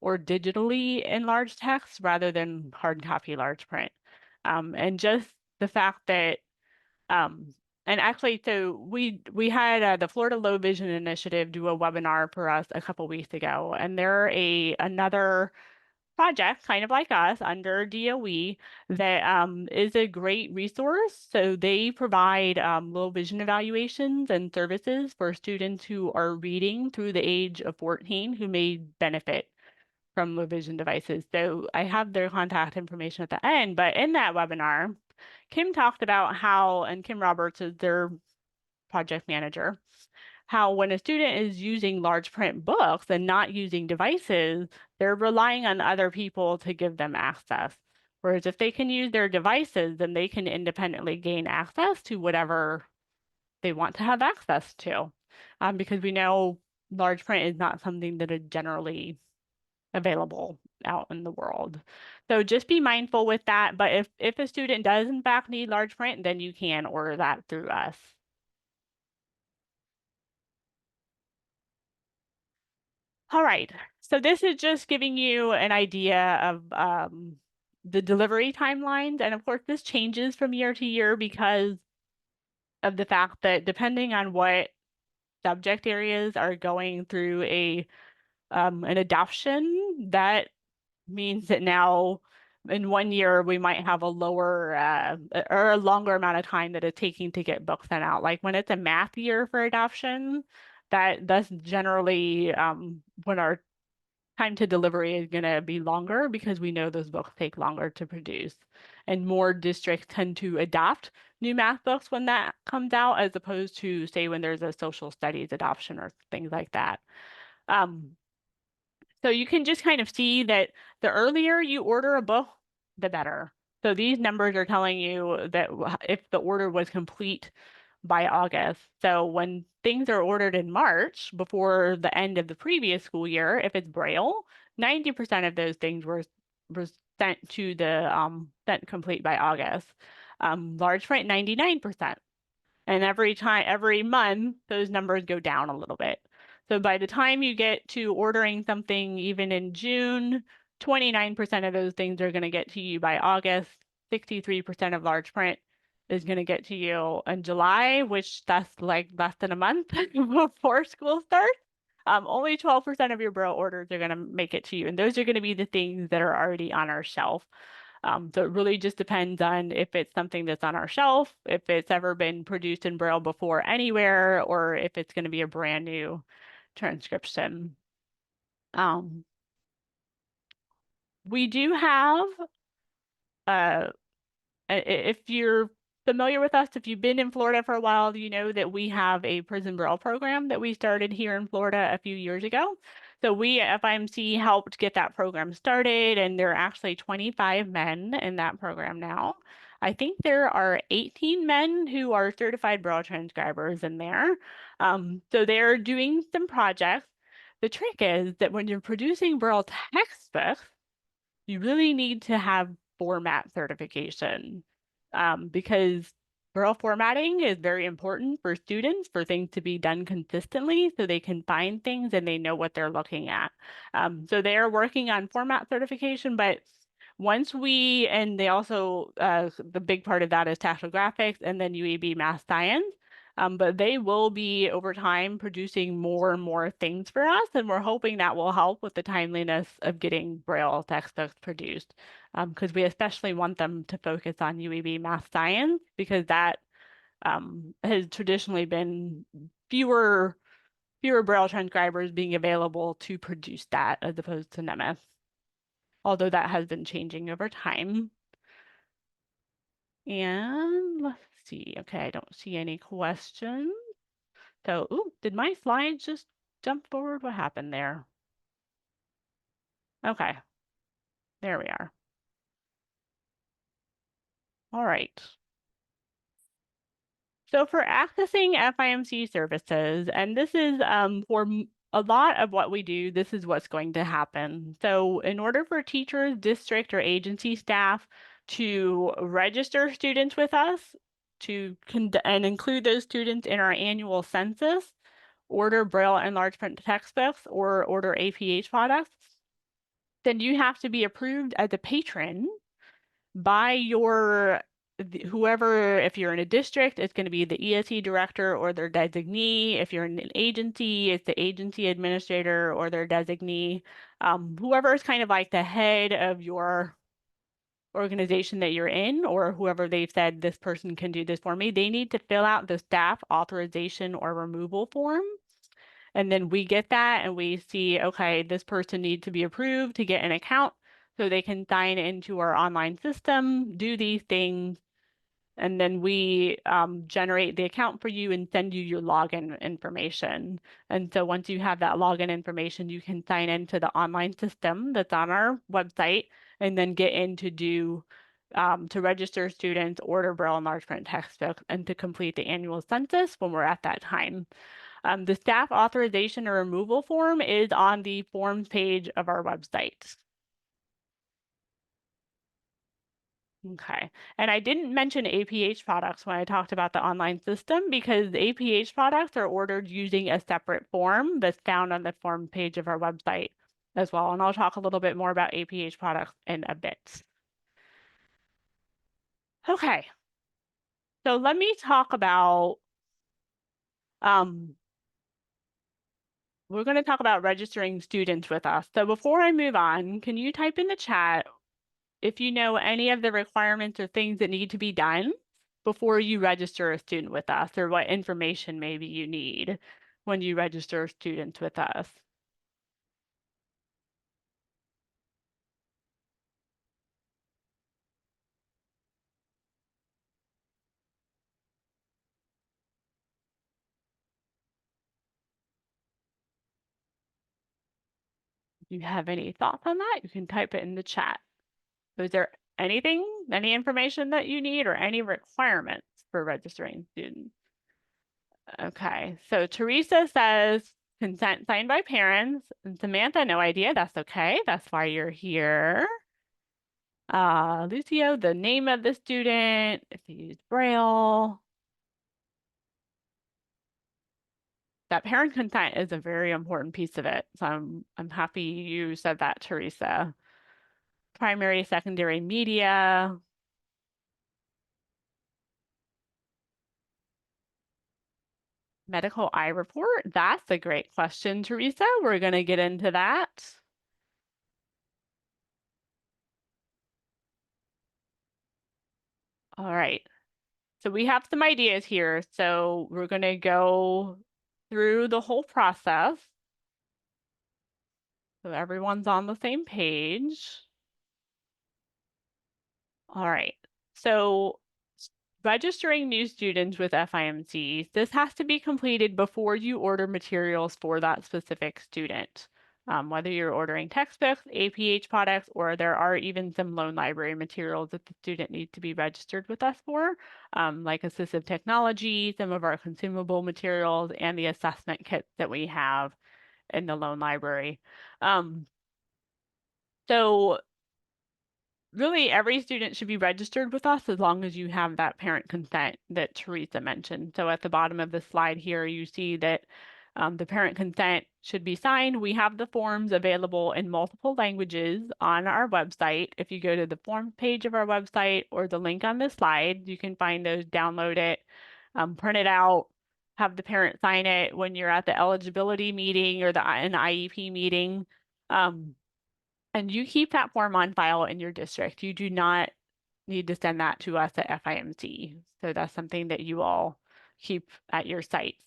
Speaker 1: or digitally enlarged text rather than hard copy large print. And just the fact that, um, and actually, so we had the Florida Low Vision Initiative do a webinar for us a couple weeks ago, and they're another project, kind of like us, under DOE that is a great resource. So they provide low vision evaluations and services for students who are reading through the age of 14 who may benefit from low vision devices. So I have their contact information at the end, but in that webinar, Kim talked about how, and Kim Roberts is their project manager, how when a student is using large print books and not using devices, they're relying on other people to give them access. Whereas if they can use their devices, then they can independently gain access to whatever they want to have access to. Because we know large print is not something that is generally available out in the world. So just be mindful with that. But if a student does in fact need large print, then you can order that through us. All right, so this is just giving you an idea of the delivery timelines. And of course, this changes from year to year because of the fact that depending on what subject areas are going through an adoption, that means that now in 1 year we might have a lower or a longer amount of time that it's taking to get books sent out. Like when it's a math year for adoption, that's generally when our time to delivery is going to be longer because we know those books take longer to produce. And more districts tend to adopt new math books when that comes out, as opposed to, say, when there's a social studies adoption or things like that. Um, so you can just kind of see that the earlier you order a book, the better. So these numbers are telling you that if the order was complete by August. So when things are ordered in March before the end of the previous school year, if it's Braille, 90% of those things were sent to the sent complete by August. Large print, 99%. And every month, those numbers go down a little bit. So by the time you get to ordering something, even in June, 29% of those things are going to get to you by August. 63% of large print is going to get to you in July, which that's like less than a month before school starts. Only 12% of your Braille orders are going to make it to you. And those are going to be the things that are already on our shelf. So it really just depends on if it's something that's on our shelf, if it's ever been produced in Braille before anywhere, or if it's going to be a brand new transcription. Um, we do have, uh, if you're familiar with us, if you've been in Florida for a while, you know that we have a prison Braille program that we started here in Florida a few years ago. So we at FIMC helped get that program started, and there are actually 25 men in that program now. I think there are 18 men who are certified Braille transcribers in there. So they're doing some projects. The trick is that when you're producing Braille textbooks, you really need to have format certification. because Braille formatting is very important for students for things to be done consistently so they can find things and they know what they're looking at. So they are working on format certification, but and they also, the big part of that is tactile graphics and then UAB math science. But they will be over time producing more and more things for us, and we're hoping that will help with the timeliness of getting Braille textbooks produced. Because we especially want them to focus on UAB math science because that has traditionally been fewer Braille transcribers being available to produce that as opposed to Nemeth, although that has been changing over time. And let's see. Okay, I don't see any questions. So, ooh, did my slides just jump forward? What happened there? Okay, there we are. All right. So for accessing FIMC services, and this is for a lot of what we do, this is what's going to happen. So in order for teachers, district, or agency staff to register students with us, and include those students in our annual census, order Braille and large print textbooks, or order APH products, then you have to be approved as a patron by whoever. If you're in a district, it's going to be the ESE director or their designee. If you're in an agency, it's the agency administrator or their designee. Whoever is kind of like the head of your organization that you're in, or whoever they've said this person can do this for me, they need to fill out the staff authorization or removal form. And then we get that and we see, okay, this person needs to be approved to get an account so they can sign into our online system, do these things, and then we generate the account for you and send you your login information. And so once you have that login information, you can sign into the online system that's on our website and then get in to register students, order Braille and large print textbooks, and to complete the annual census when we're at that time. The staff authorization or removal form is on the forms page of our website. Okay, and I didn't mention APH products when I talked about the online system because APH products are ordered using a separate form that's found on the form page of our website as well. And I'll talk a little bit more about APH products in a bit. Okay, so let me talk about, we're going to talk about registering students with us. So before I move on, can you type in the chat if you know any of the requirements or things that need to be done before you register a student with us, or what information maybe you need when you register students with us. If you have any thoughts on that, you can type it in the chat. Is there any information that you need or any requirements for registering students? Okay, so Teresa says consent signed by parents. And Samantha, no idea. That's okay. That's why you're here. Lucio, the name of the student, if you use Braille. That parent consent is a very important piece of it. So I'm happy you said that, Teresa. Primary, secondary media. Medical eye report. That's a great question, Teresa. We're going to get into that. All right. So we have some ideas here. So we're going to go through the whole process so everyone's on the same page. All right. So registering new students with FIMC, this has to be completed before you order materials for that specific student. Whether you're ordering textbooks, APH products, or there are even some loan library materials that the student needs to be registered with us for, like assistive technology, some of our consumable materials, and the assessment kits that we have in the loan library. So really every student should be registered with us as long as you have that parent consent that Teresa mentioned. So at the bottom of the slide here, you see that the parent consent should be signed. We have the forms available in multiple languages on our website. If you go to the form page of our website or the link on this slide, you can find those, download it, print it out, have the parent sign it when you're at the eligibility meeting or an IEP meeting. And you keep that form on file in your district. You do not need to send that to us at FIMC. So that's something that you all keep at your sites.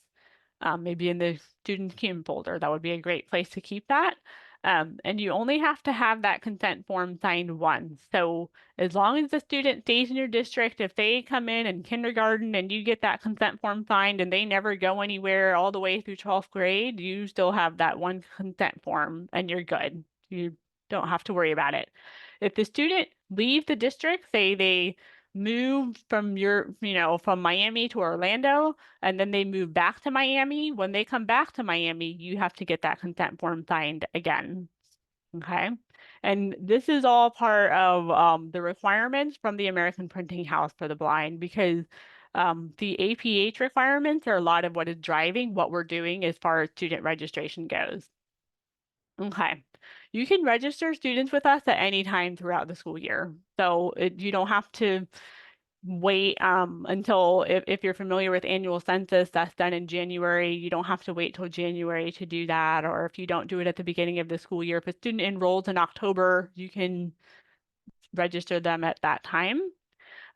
Speaker 1: Maybe in the student cum folder, that would be a great place to keep that. And you only have to have that consent form signed once. So as long as the student stays in your district, if they come in kindergarten and you get that consent form signed and they never go anywhere all the way through 12th grade, you still have that one consent form and you're good. You don't have to worry about it. If the student leaves the district, say they move from from Miami to Orlando, and then they move back to Miami, when they come back to Miami, you have to get that consent form signed again. Okay. And this is all part of the requirements from the American Printing House for the Blind because the APH requirements are a lot of what is driving what we're doing as far as student registration goes. Okay. You can register students with us at any time throughout the school year. So you don't have to wait until, if you're familiar with annual census, that's done in January. You don't have to wait till January to do that. Or if you don't do it at the beginning of the school year, if a student enrolls in October, you can register them at that time.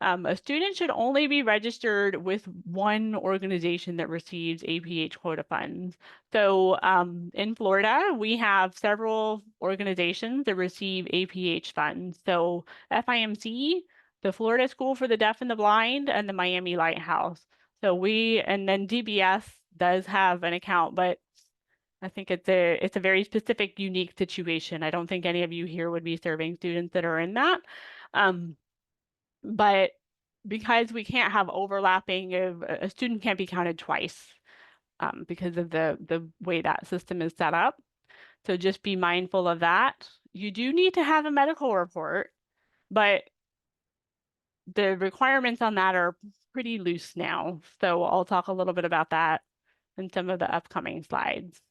Speaker 1: A student should only be registered with one organization that receives APH quota funds. So in Florida, we have several organizations that receive APH funds. So FIMC, the Florida School for the Deaf and the Blind, and the Miami Lighthouse. And then DBS does have an account, but I think it's a very specific, unique situation. I don't think any of you here would be serving students that are in that. Um, but because we can't have overlapping of a student can't be counted twice because of the way that system is set up. So just be mindful of that. You do need to have a medical report, but the requirements on that are pretty loose now. So I'll talk a little bit about that in some of the upcoming slides.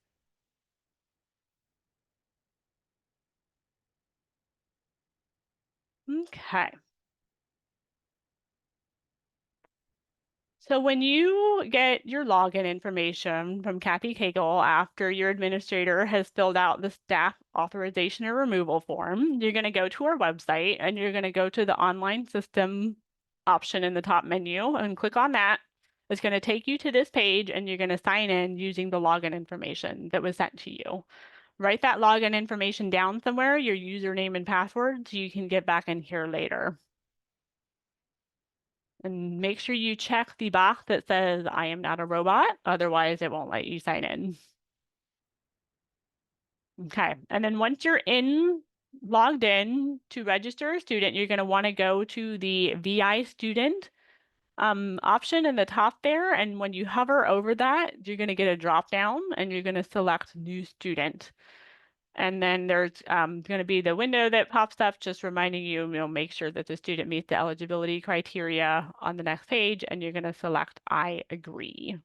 Speaker 1: Okay. So when you get your login information from Kathy Cagle after your administrator has filled out the staff authorization or removal form, you're going to go to our website and you're going to go to the online system option in the top menu and click on that. It's going to take you to this page and you're going to sign in using the login information that was sent to you. Write that login information down somewhere, your username and password, so you can get back in here later. And make sure you check the box that says, I am not a robot, otherwise it won't let you sign in. Okay, and then once you're logged in to register a student, you're gonna wanna go to the VI student option in the top there. And when you hover over that, you're gonna get a drop down and you're gonna select new student. And then there's going to be the window that pops up just reminding you, make sure that the student meets the eligibility criteria on the next page, and you're going to select I agree.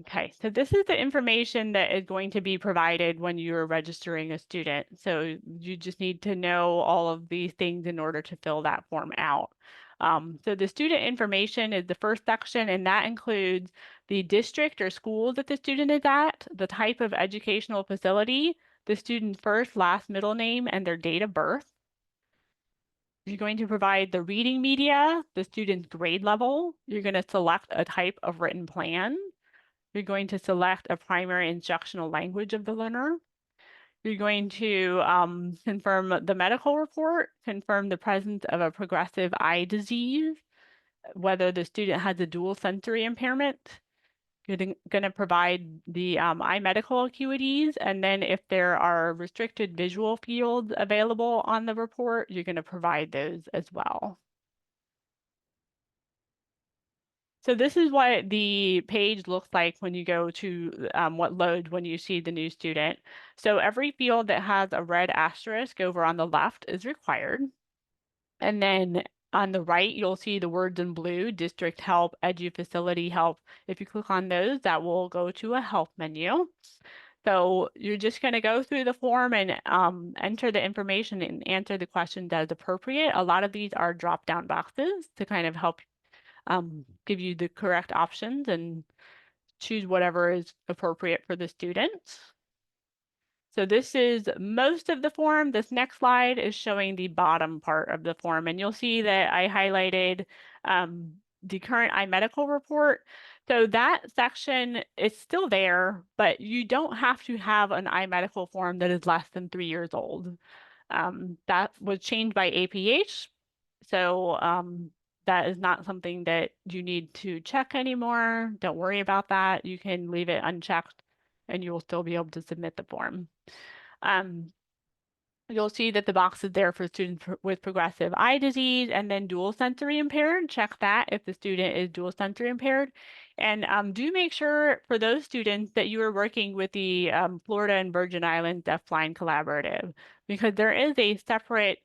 Speaker 1: Okay, so this is the information that is going to be provided when you're registering a student. So you just need to know all of these things in order to fill that form out. So the student information is the first section, and that includes the district or school that the student is at, the type of educational facility, the student's first, last, middle name, and their date of birth. You're going to provide the reading media, the student's grade level. You're going to select a type of written plan. You're going to select a primary instructional language of the learner. You're going to confirm the medical report, confirm the presence of a progressive eye disease, whether the student has a dual sensory impairment. You're going to provide the eye medical acuities, and then if there are restricted visual fields available on the report, you're going to provide those as well. So this is what the page looks like when you go to what loads when you see the new student. So every field that has a red asterisk over on the left is required. And then on the right, you'll see the words in blue, district help, edu facility help. If you click on those, that will go to a help menu. So you're just going to go through the form and enter the information and answer the questions as appropriate. A lot of these are drop-down boxes to kind of help give you the correct options and choose whatever is appropriate for the students. So this is most of the form. This next slide is showing the bottom part of the form, and you'll see that I highlighted the current iMedical report. So that section is still there, but you don't have to have an iMedical form that is less than 3 years old. That was changed by APH. So that is not something that you need to check anymore. Don't worry about that. You can leave it unchecked and you will still be able to submit the form. Um, You'll see that the box is there for students with progressive eye disease and then dual sensory impaired. Check that if the student is dual sensory impaired. And do make sure for those students that you are working with the Florida and Virgin Islands Deafblind Collaborative, because there is a separate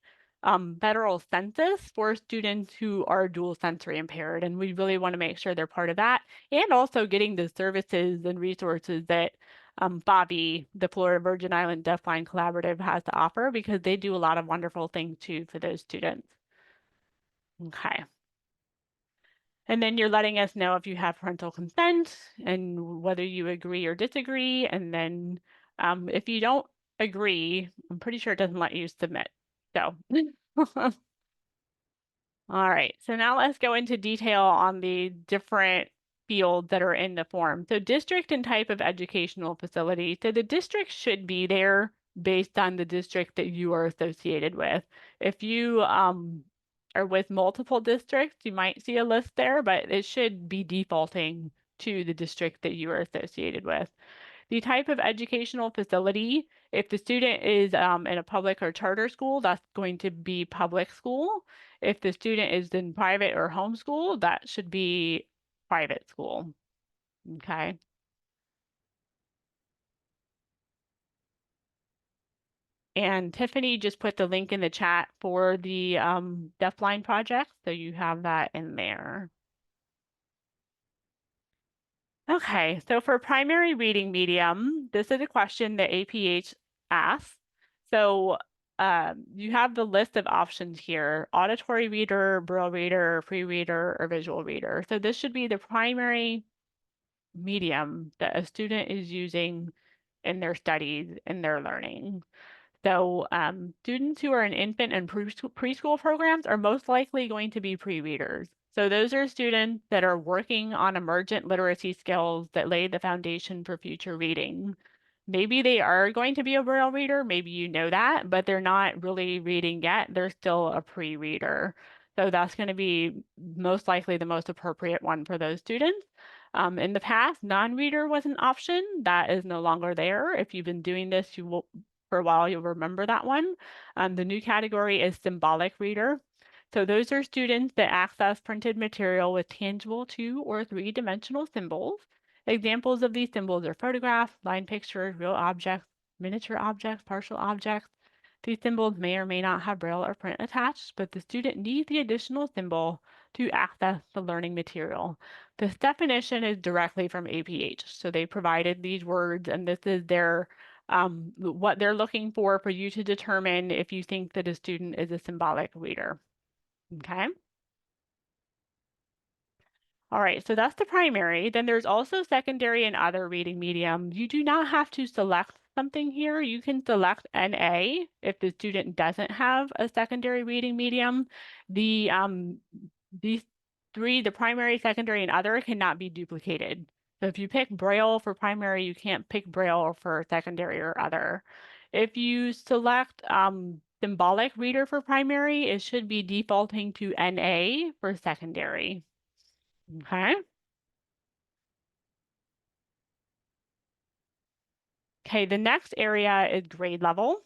Speaker 1: federal census for students who are dual sensory impaired. And we really want to make sure they're part of that and also getting the services and resources that Bobby, the Florida Virgin Island Deafblind Collaborative, has to offer because they do a lot of wonderful things too for those students. Okay. And then you're letting us know if you have parental consent and whether you agree or disagree. And then if you don't agree, I'm pretty sure it doesn't let you submit. So all right, so now let's go into detail on the different fields that are in the form. So district and type of educational facility. So the district should be there based on the district that you are associated with. If you are with multiple districts, you might see a list there, but it should be defaulting to the district that you are associated with. The type of educational facility, if the student is in a public or charter school, that's going to be public school. If the student is in private or homeschool, that should be private school. Okay. And Tiffany just put the link in the chat for the Deafblind project, so you have that in there. Okay, so for primary reading medium, this is a question that APH asks. So you have the list of options here: auditory reader, braille reader, free reader, or visual reader. So this should be the primary medium that a student is using in their studies, in their learning. So students who are in infant and preschool programs are most likely going to be pre-readers. So those are students that are working on emergent literacy skills that lay the foundation for future reading. Maybe they are going to be a braille reader, maybe you know that, but they're not really reading yet. They're still a pre-reader. So that's going to be most likely the most appropriate one for those students. In the past, non-reader was an option. That is no longer there. If you've been doing this, you will for a while, you'll remember that one. The new category is symbolic reader. So those are students that access printed material with tangible 2 or 3-dimensional symbols. Examples of these symbols are photographs, line pictures, real objects, miniature objects, partial objects. These symbols may or may not have braille or print attached, but the student needs the additional symbol to access the learning material. This definition is directly from APH. So they provided these words, and this is their what they're looking for you to determine if you think that a student is a symbolic reader. Okay. All right, so that's the primary. Then there's also secondary and other reading medium. You do not have to select something here. You can select NA if the student doesn't have a secondary reading medium. The these three, the primary, secondary, and other, cannot be duplicated. So if you pick Braille for primary, you can't pick Braille for secondary or other. If you select symbolic reader for primary, it should be defaulting to NA for secondary. Okay. Okay, the next area is grade level.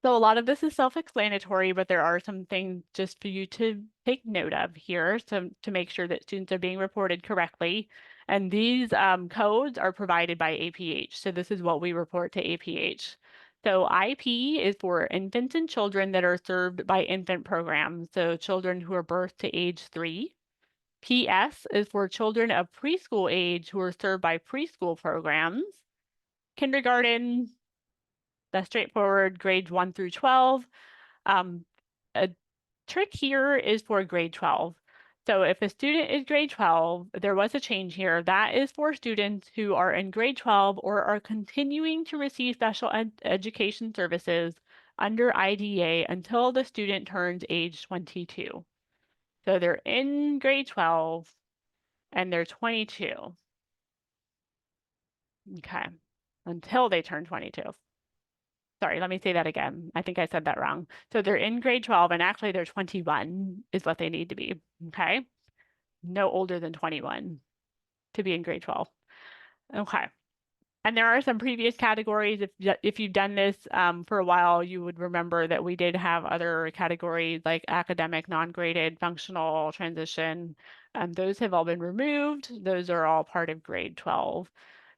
Speaker 1: So a lot of this is self-explanatory, but there are some things just for you to take note of here to make sure that students are being reported correctly. And these codes are provided by APH. So this is what we report to APH. So IP is for infants and children that are served by infant programs. So children who are birthed to age 3. PS is for children of preschool age who are served by preschool programs. Kindergarten, that's straightforward, grades 1 through 12. Um, a trick here is for grade 12. So if a student is grade 12, there was a change here. That is for students who are in grade 12 or are continuing to receive special education services under IDA until the student turns age 22. So they're in grade 12 and they're 22. Okay. Until they turn 22. Sorry, let me say that again. I think I said that wrong. So they're in grade 12 and actually they're 21 is what they need to be. Okay. No older than 21 to be in grade 12. Okay. And there are some previous categories. If you've done this for a while, you would remember that we did have other categories like academic, non-graded, functional, transition. Those have all been removed. Those are all part of grade 12.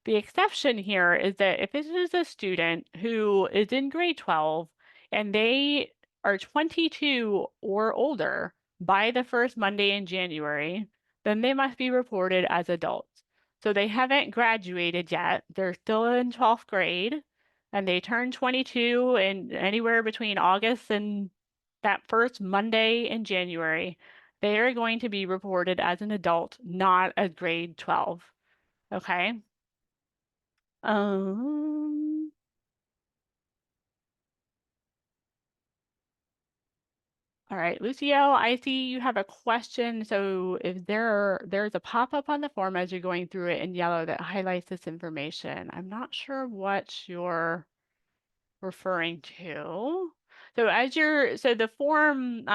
Speaker 1: The exception here is that if this is a student who is in grade 12 and they are 22 or older by the first Monday in January, then they must be reported as adults. So they haven't graduated yet. They're still in 12th grade and they turn 22 in anywhere between August and that first Monday in January. They are going to be reported as an adult, not as grade 12. Okay. Um, all right, Lucio, I see you have a question. So if there's a pop-up on the form as you're going through it in yellow that highlights this information. I'm not sure what you're referring to. So the form,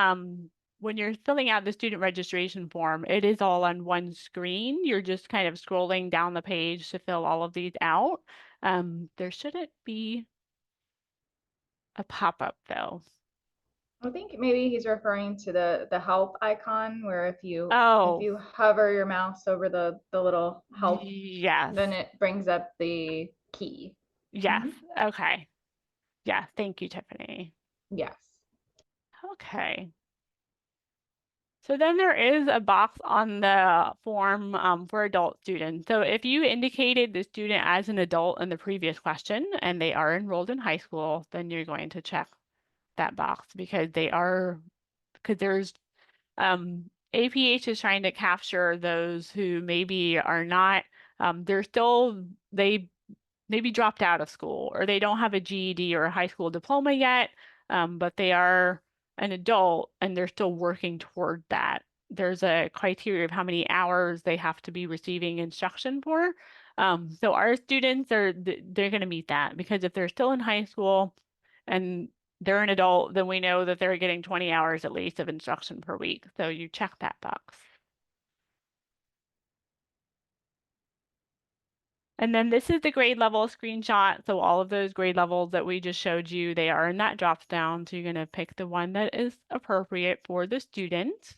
Speaker 1: when you're filling out the student registration form, it is all on one screen. You're just kind of scrolling down the page to fill all of these out. There shouldn't be a pop-up though.
Speaker 2: I think maybe he's referring to the help icon where if
Speaker 1: Oh,
Speaker 2: you hover your mouse over the little help,
Speaker 1: yes,
Speaker 2: then it brings up the key.
Speaker 1: yes.
Speaker 2: Mhm.
Speaker 1: Okay. Yeah, thank you, Tiffany.
Speaker 2: Yes.
Speaker 1: Okay. So then there is a box on the form for adult students. So if you indicated the student as an adult in the previous question and they are enrolled in high school, then you're going to check that box because there's APH is trying to capture those who maybe are not, they maybe dropped out of school or they don't have a GED or a high school diploma yet, but they are an adult and they're still working toward that. There's a criteria of how many hours they have to be receiving instruction for. So our students they're going to meet that because if they're still in high school and they're an adult, then we know that they're getting 20 hours at least of instruction per week. So you check that box. And then this is the grade level screenshot. So all of those grade levels that we just showed you, they are in that drop down. So you're going to pick the one that is appropriate for the student.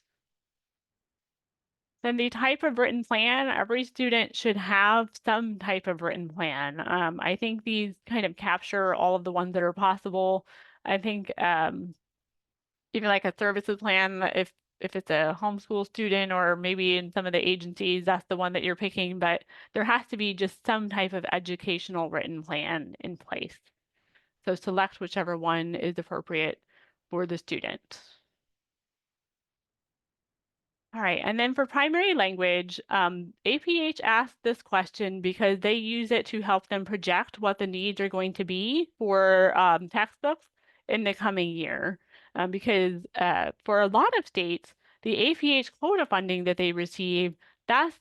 Speaker 1: Then the type of written plan, every student should have some type of written plan. I think these kind of capture all of the ones that are possible. I think even like a services plan, if it's a homeschool student or maybe in some of the agencies, that's the one that you're picking, but there has to be just some type of educational written plan in place. So select whichever one is appropriate for the student. All right, and then for primary language, APH asked this question because they use it to help them project what the needs are going to be for textbooks in the coming year. Because for a lot of states, the APH quota funding that they receive, that's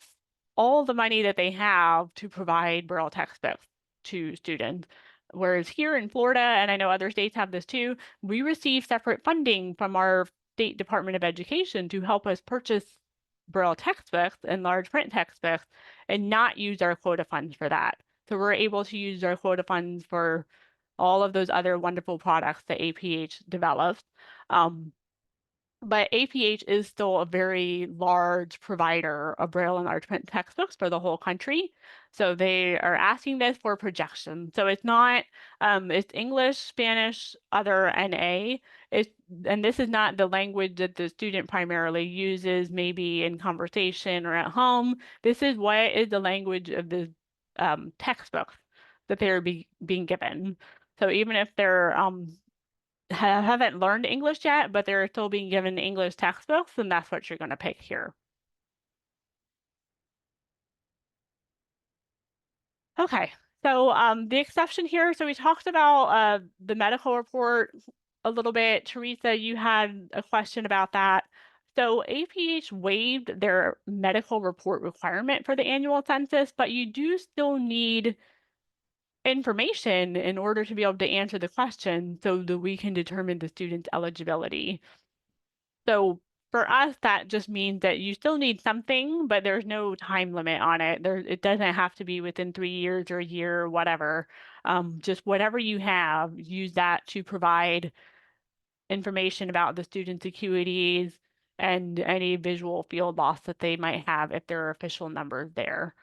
Speaker 1: all the money that they have to provide Braille textbooks to students. Whereas here in Florida, and I know other states have this too, we receive separate funding from our State Department of Education to help us purchase Braille textbooks and large print textbooks and not use our quota funds for that. So we're able to use our quota funds for all of those other wonderful products that APH develops. But APH is still a very large provider of Braille enlargement textbooks for the whole country. So they are asking this for projection. So it's not, it's English, Spanish, other NA. And this is not the language that the student primarily uses, maybe in conversation or at home. This is what is the language of the textbooks that they're being given. So even if they're haven't learned English yet, but they're still being given English textbooks, then that's what you're going to pick here. Okay, so the exception here, so we talked about the medical report a little bit. Teresa, you had a question about that. So APH waived their medical report requirement for the annual census, but you do still need information in order to be able to answer the question so that we can determine the student's eligibility. So for us, that just means that you still need something, but there's no time limit on it. It doesn't have to be within 3 years or a year or whatever. Just whatever you have, use that to provide information about the student's acuities and any visual field loss that they might have if there are official numbers there.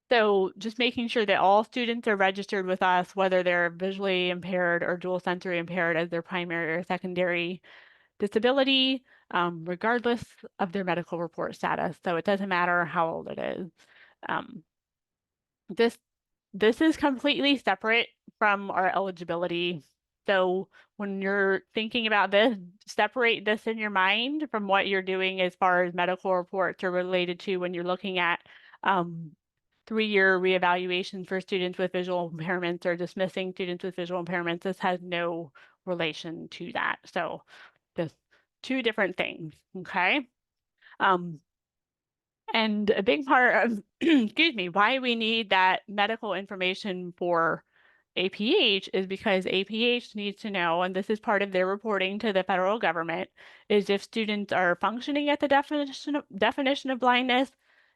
Speaker 1: So just making sure that all students are registered with us, whether they're visually impaired or dual sensory impaired as their primary or secondary disability, regardless of their medical report status. So it doesn't matter how old it is. Um, this this is completely separate from our eligibility. So when you're thinking about this, separate this in your mind from what you're doing as far as medical reports are related to when you're looking at 3-year reevaluation for students with visual impairments or dismissing students with visual impairments. This has no relation to that. So just two different things, okay? Um, and a big part of, excuse me, why we need that medical information for APH is because APH needs to know, and this is part of their reporting to the federal government, is if students are functioning at the definition of blindness,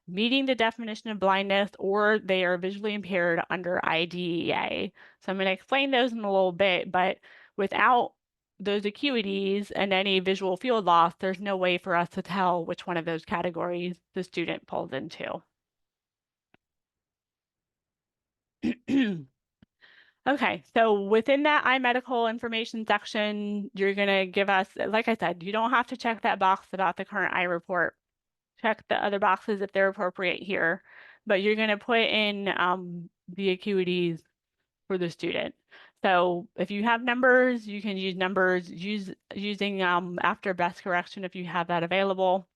Speaker 1: meeting the definition of blindness, or they are visually impaired under IDEA. So I'm going to explain those in a little bit, but without those acuities and any visual field loss, there's no way for us to tell which one of those categories the student falls into. Okay, so within that iMedical information section, you're going to give us, like I said, you don't have to check that box about the current iReport. Check the other boxes if they're appropriate here, but you're going to put in the acuities for the student. So if you have numbers, you can use numbers using after best correction if you have that available.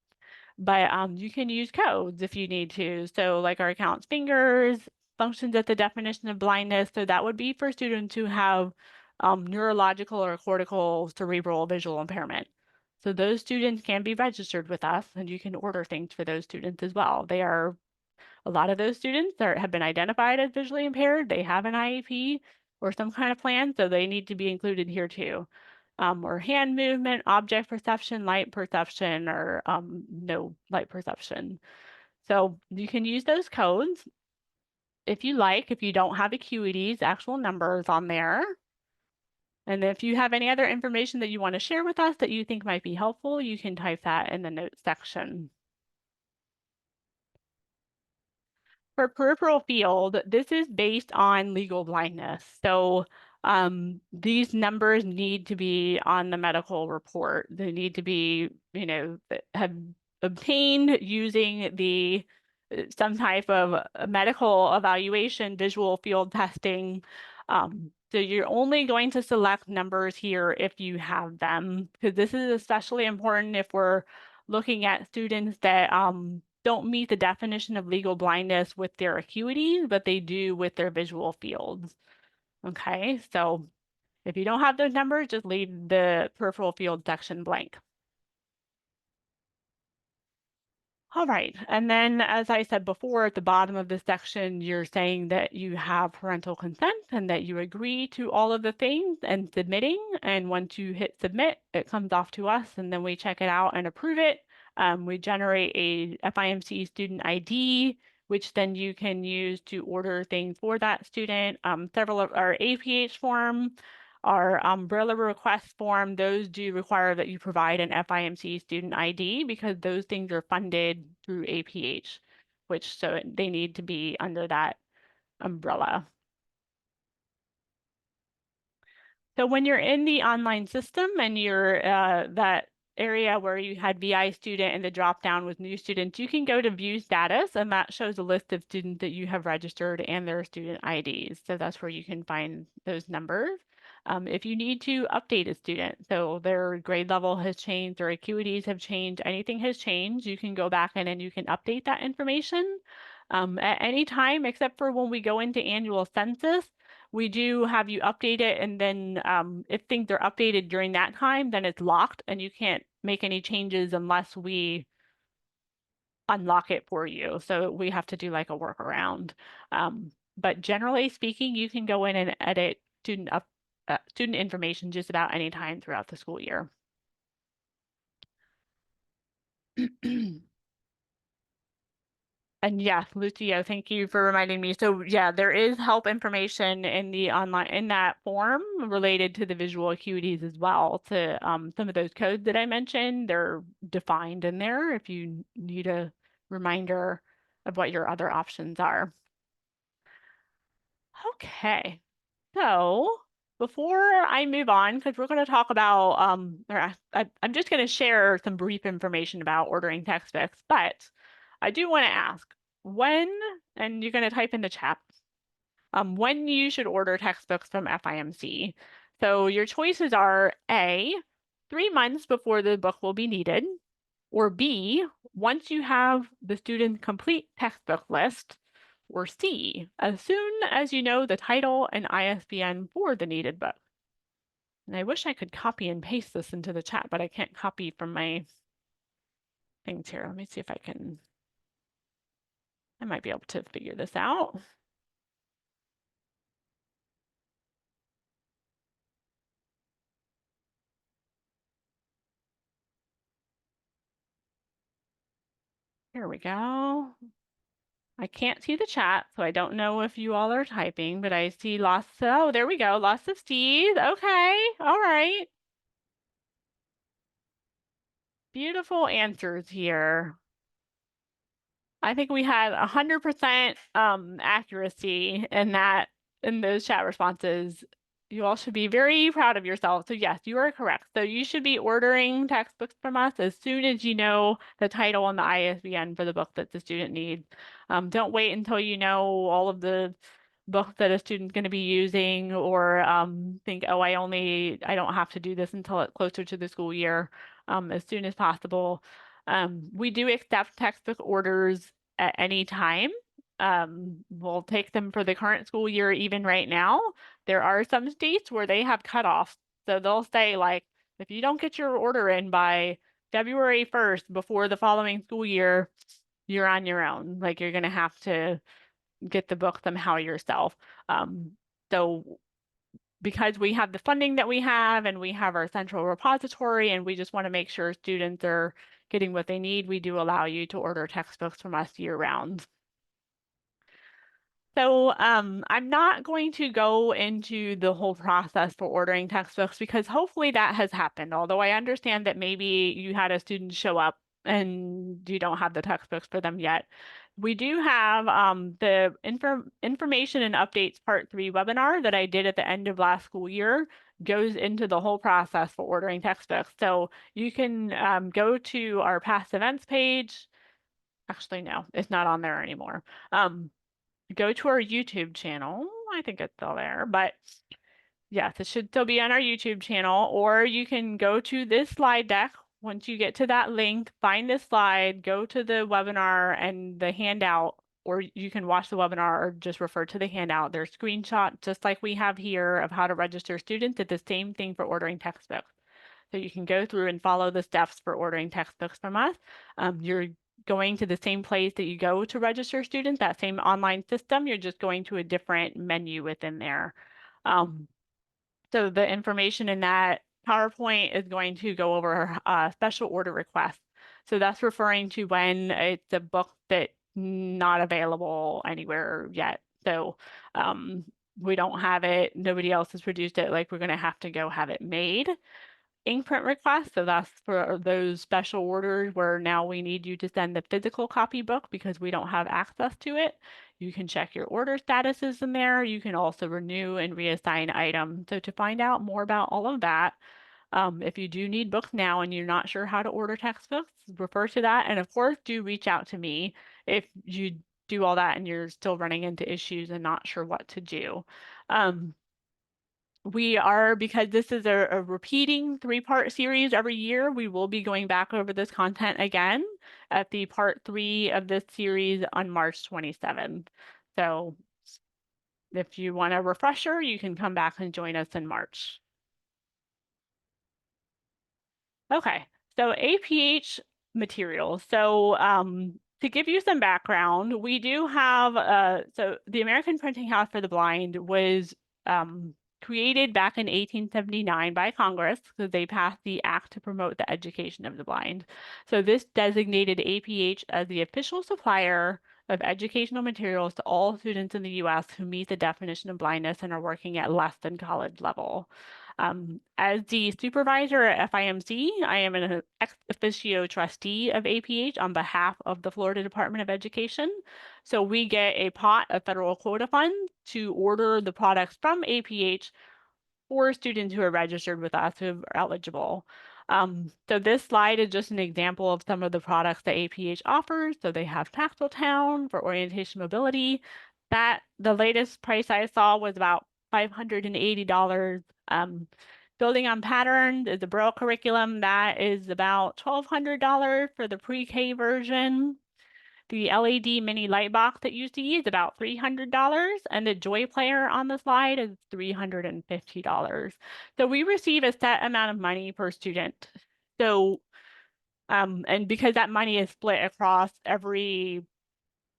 Speaker 1: But you can use codes if you need to. So like our count's fingers, functions at the definition of blindness. So that would be for students who have neurological or cortical cerebral visual impairment. So those students can be registered with us and you can order things for those students as well. They are a lot of those students have been identified as visually impaired. They have an IEP or some kind of plan, so they need to be included here too. Or hand movement, object perception, light perception, or no light perception. So you can use those codes if you like, if you don't have acuities, actual numbers on there. And if you have any other information that you want to share with us that you think might be helpful, you can type that in the notes section. For peripheral field, this is based on legal blindness. So these numbers need to be on the medical report. They need to be, have obtained using the some type of medical evaluation, visual field testing. So you're only going to select numbers here if you have them, because this is especially important if we're looking at students that don't meet the definition of legal blindness with their acuities, but they do with their visual fields. Okay, so if you don't have those numbers, just leave the peripheral field section blank. All right, and then as I said before, at the bottom of this section, you're saying that you have parental consent and that you agree to all of the things and submitting. And once you hit submit, it comes off to us and then we check it out and approve it. We generate a FIMC student ID which then you can use to order things for that student. Several of our APH form, our brailler request form, those do require that you provide an FIMC student ID because those things are funded through APH, which so they need to be under that umbrella. So when you're in the online system and you're that area where you had VI student and the drop down with new students, you can go to view status and that shows a list of students that you have registered and their student IDs. So that's where you can find those numbers. If you need to update a student, so their grade level has changed, their acuities have changed, anything has changed, you can go back in and you can update that information at any time except for when we go into annual census. We do have you update it, and then if things are updated during that time, then it's locked and you can't make any changes unless we unlock it for you. So we have to do like a workaround. But generally speaking, you can go in and edit student information just about any time throughout the school year. And yes, Lucio, thank you for reminding me. So yeah, there is help information in the online in that form related to the visual acuities as well. To some of those codes that I mentioned, they're defined in there if you need a reminder of what your other options are. Okay, so before I move on, because we're going to talk about, I'm just going to share some brief information about ordering textbooks, but I do want to ask when, and you're going to type in the chat, when you should order textbooks from FIMC. So your choices are A, 3 months before the book will be needed, or B, once you have the student's complete textbook list, or C, as soon as you know the title and ISBN for the needed book. And I wish I could copy and paste this into the chat, but I can't copy from my things here. Let me see if I might be able to figure this out. Here we go. I can't see the chat, so I don't know if you all are typing, but I see lots. Oh, there we go. Lots of C's. Okay. All right. Beautiful answers here. I think we had 100% accuracy in those chat responses. You all should be very proud of yourself. So yes, you are correct. So you should be ordering textbooks from us as soon as you know the title and the ISBN for the book that the student needs. Don't wait until you know all of the books that a student's going to be using or think, oh, I don't have to do this until it's closer to the school year, as soon as possible. We do accept textbook orders at any time. We'll take them for the current school year, even right now. There are some states where they have cutoffs. So they'll say, like, if you don't get your order in by February 1st before the following school year, you're on your own. Like, you're going to have to get the book somehow yourself. So because we have the funding that we have and we have our central repository and we just want to make sure students are getting what they need, we do allow you to order textbooks from us year round. So I'm not going to go into the whole process for ordering textbooks because hopefully that has happened. Although I understand that maybe you had a student show up and you don't have the textbooks for them yet. We do have the information and updates part 3 webinar that I did at the end of last school year goes into the whole process for ordering textbooks. So you can go to our past events page. Actually, no, it's not on there anymore. Go to our YouTube channel. I think it's still there, but yes, it should still be on our YouTube channel, or you can go to this slide deck. Once you get to that link, find this slide, go to the webinar and the handout, or you can watch the webinar or just refer to the handout. There's screenshots, just like we have here, of how to register students. It's the same thing for ordering textbooks. So you can go through and follow the steps for ordering textbooks from us. You're going to the same place that you go to register students, that same online system. You're just going to a different menu within there. So the information in that PowerPoint is going to go over special order requests. So that's referring to when it's a book that not available anywhere yet. So we don't have it. Nobody else has produced it. Like we're going to have to go have it made. Ink print request. So that's for those special orders where now we need you to send the physical copybook because we don't have access to it. You can check your order statuses in there. You can also renew and reassign items. So to find out more about all of that, if you do need books now and you're not sure how to order textbooks, refer to that. And of course, do reach out to me if you do all that and you're still running into issues and not sure what to do. We are, because this is a repeating three-part series every year, we will be going back over this content again at the part 3 of this series on March 27th. So if you want a refresher, you can come back and join us in March. Okay, so APH materials. So to give you some background, we do have, so the American Printing House for the Blind was created back in 1879 by Congress because they passed the act to promote the education of the blind. So this designated APH as the official supplier of educational materials to all students in the U.S. who meet the definition of blindness and are working at less than college level. As the supervisor at FIMC, I am an ex officio trustee of APH on behalf of the Florida Department of Education. So we get a pot of federal quota funds to order the products from APH for students who are registered with us who are eligible. So this slide is just an example of some of the products that APH offers. So they have Tactile Town for orientation mobility. That the latest price I saw was about $580. Building on Patterns is a Braille curriculum that is about $1,200 for the pre-K version. The LED mini light box that you see is about $300, and the Joy Player on the slide is $350. So we receive a set amount of money per student. So, and because that money is split across every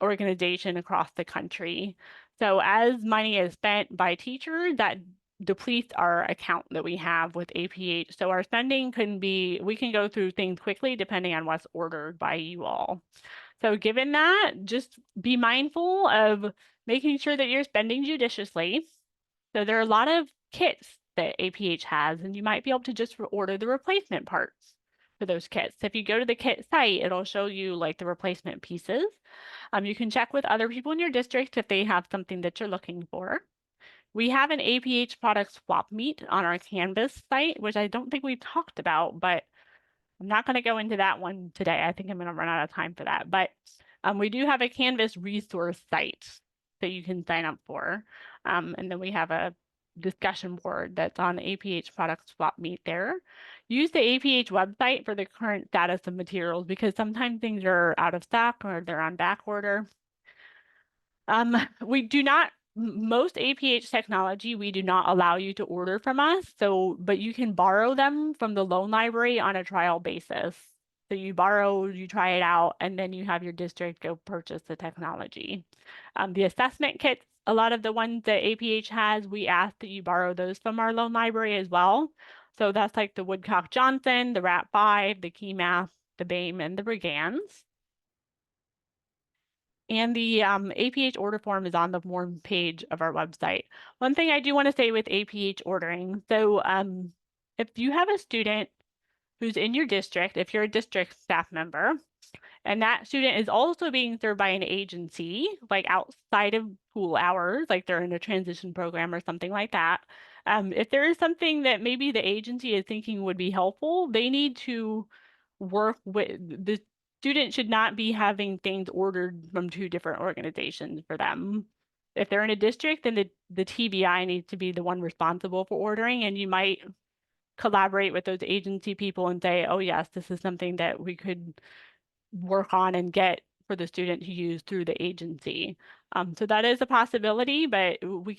Speaker 1: organization across the country. So as money is spent by teachers, that depletes our account that we have with APH. So our spending can be, we can go through things quickly depending on what's ordered by you all. So given that, just be mindful of making sure that you're spending judiciously. So there are a lot of kits that APH has, and you might be able to just order the replacement parts for those kits. If you go to the kit site, it'll show you like the replacement pieces. You can check with other people in your district if they have something that you're looking for. We have an APH product swap meet on our Canvas site, which I don't think we talked about, but I'm not going to go into that one today. I think I'm going to run out of time for that. But we do have a Canvas resource site that you can sign up for. And then we have a discussion board that's on the APH product swap meet there. Use the APH website for the current status of materials because sometimes things are out of stock or they're on back order. We do not, most APH technology, we do not allow you to order from us. So, but you can borrow them from the loan library on a trial basis. So you borrow, you try it out, and then you have your district go purchase the technology. The assessment kits, a lot of the ones that APH has, we ask that you borrow those from our loan library as well. So that's like the Woodcock Johnson, the RAT5, the Key Math, the BAME, and the Brigans. And the APH order form is on the form page of our website. One thing I do want to say with APH ordering, so if you have a student who's in your district, if you're a district staff member, and that student is also being served by an agency, like outside of school hours, like they're in a transition program or something like that. If there is something that maybe the agency is thinking would be helpful, they need to work with the student should not be having things ordered from 2 different organizations for them. If they're in a district, then the TBI needs to be the one responsible for ordering, and you might collaborate with those agency people and say, oh yes, this is something that we could work on and get for the student to use through the agency. So that is a possibility, but we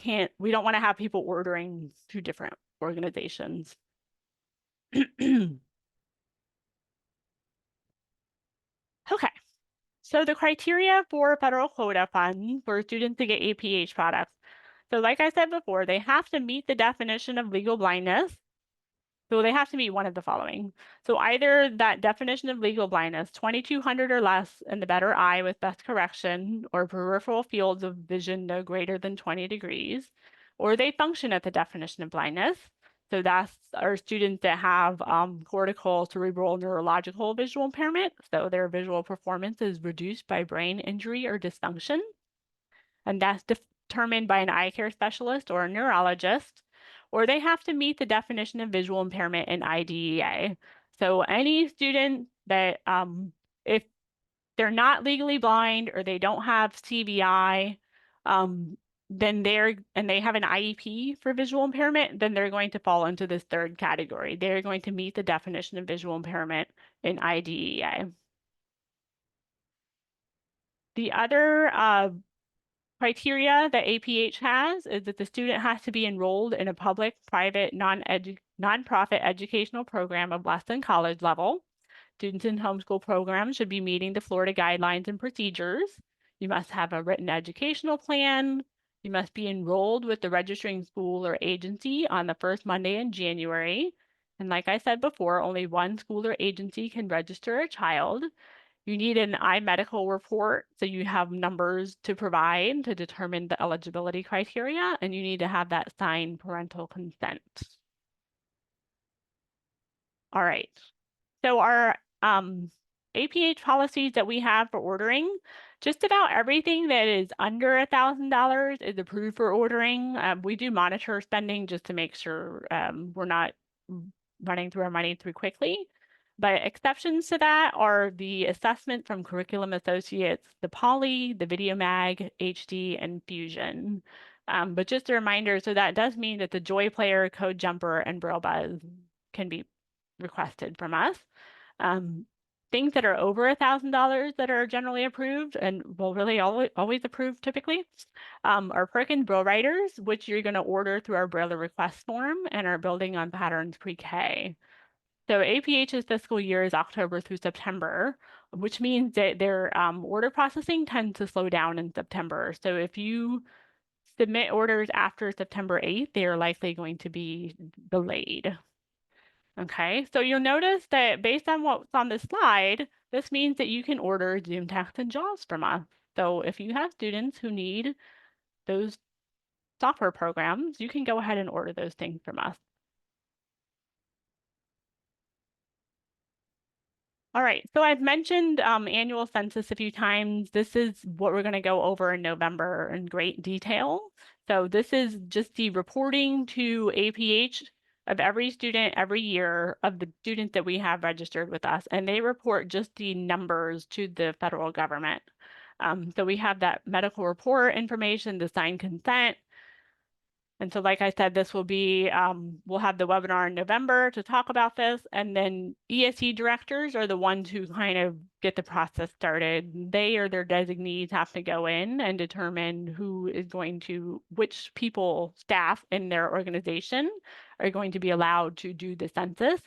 Speaker 1: don't want to have people ordering 2 different organizations. Okay, so the criteria for federal quota funds for students to get APH products. So like I said before, they have to meet the definition of legal blindness. So they have to meet one of the following. So either that definition of legal blindness, 2200 or less in the better eye with best correction, or peripheral fields of vision no greater than 20 degrees, or they function at the definition of blindness. So that's our students that have cortical, cerebral, neurological visual impairment. So their visual performance is reduced by brain injury or dysfunction. And that's determined by an eye care specialist or a neurologist, or they have to meet the definition of visual impairment in IDEA. So any student that, if they're not legally blind or they don't have CVI, then and they have an IEP for visual impairment, then they're going to fall into this third category. They're going to meet the definition of visual impairment in IDEA. The other criteria that APH has is that the student has to be enrolled in a public, private, nonprofit educational program of less than college level. Students in homeschool programs should be meeting the Florida guidelines and procedures. You must have a written educational plan. You must be enrolled with the registering school or agency on the first Monday in January. And like I said before, only one school or agency can register a child. You need an iMedical report, so you have numbers to provide to determine the eligibility criteria, and you need to have that signed parental consent. All right. So our APH policies that we have for ordering, just about everything that is under $1,000 is approved for ordering. We do monitor spending just to make sure we're not running through our money too quickly. But exceptions to that are the assessment from Curriculum Associates, the Poly, the Video Mag, HD, and Fusion. But just a reminder, so that does mean that the Joy Player, Code Jumper, and Braille Buzz can be requested from us. Things that are over $1,000 that are generally approved and will really always approved typically are Perkins Braille Writers, which you're going to order through our Braille request form and are building on patterns pre-K. So APH's fiscal year is October through September, which means that their order processing tends to slow down in September. So if you submit orders after September 8th, they are likely going to be delayed. Okay, so you'll notice that based on what's on this slide, this means that you can order Zoom Text and JAWS from us. So if you have students who need those software programs, you can go ahead and order those things from us. All right, so I've mentioned annual census a few times. This is what we're going to go over in November in great detail. So this is just the reporting to APH of every student every year of the students that we have registered with us, and they report just the numbers to the federal government. So we have that medical report information, the signed consent, and so, like I said, this will be, we'll have the webinar in November to talk about this. And then ESE directors are the ones who kind of get the process started. They or their designees have to go in and determine who is going to, which people, staff in their organization are going to be allowed to do the census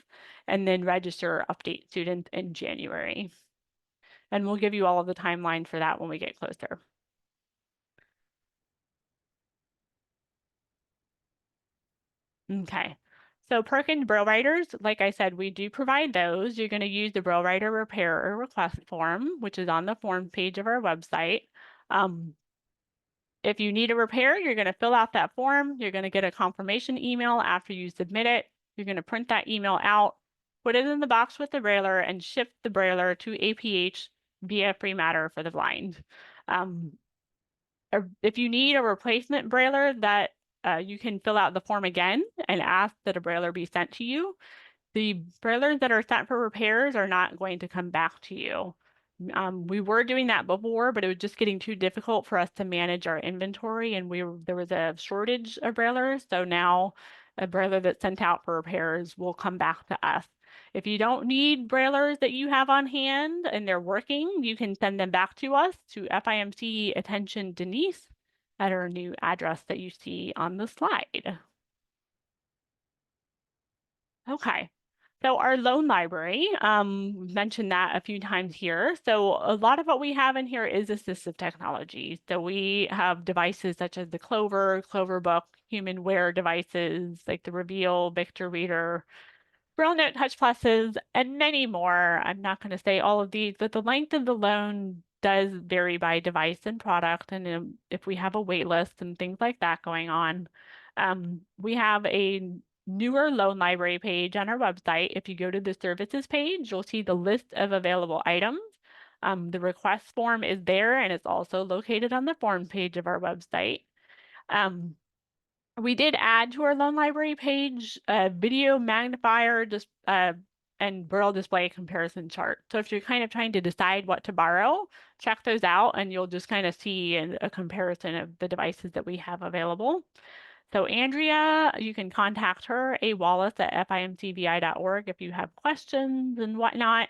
Speaker 1: and then register update students in January. And we'll give you all of the timeline for that when we get closer. Okay. So Perkins Braille Writers, like I said, we do provide those. You're going to use the Braille Writer Repair or Request form, which is on the form page of our website. If you need a repair, you're going to fill out that form. You're going to get a confirmation email after you submit it. You're going to print that email out, put it in the box with the brailler, and ship the brailler to APH via Free Matter for the blind. If you need a replacement brailler, that you can fill out the form again and ask that a brailler be sent to you. The braillers that are sent for repairs are not going to come back to you. We were doing that before, but it was just getting too difficult for us to manage our inventory, and there was a shortage of braillers. So now a brailler that's sent out for repairs will come back to us. If you don't need braillers that you have on hand and they're working, you can send them back to us to FIMC Attention Denise at our new address that you see on the slide. Okay. So our loan library, mentioned that a few times here. So a lot of what we have in here is assistive technology. So we have devices such as the Clover, Cloverbook, human wear devices like the Reveal, Victor Reader, Braille Note Touch Pluses, and many more. I'm not going to say all of these, but the length of the loan does vary by device and product, and if we have a wait list and things like that going on. We have a newer loan library page on our website. If you go to the services page, you'll see the list of available items. The request form is there, and it's also located on the form page of our website. We did add to our loan library page a video magnifier just and Braille display comparison chart. So if you're kind of trying to decide what to borrow, check those out and you'll just kind of see a comparison of the devices that we have available. So Andrea, you can contact her, A. Wallace at FIMC-VI.org if you have questions and whatnot.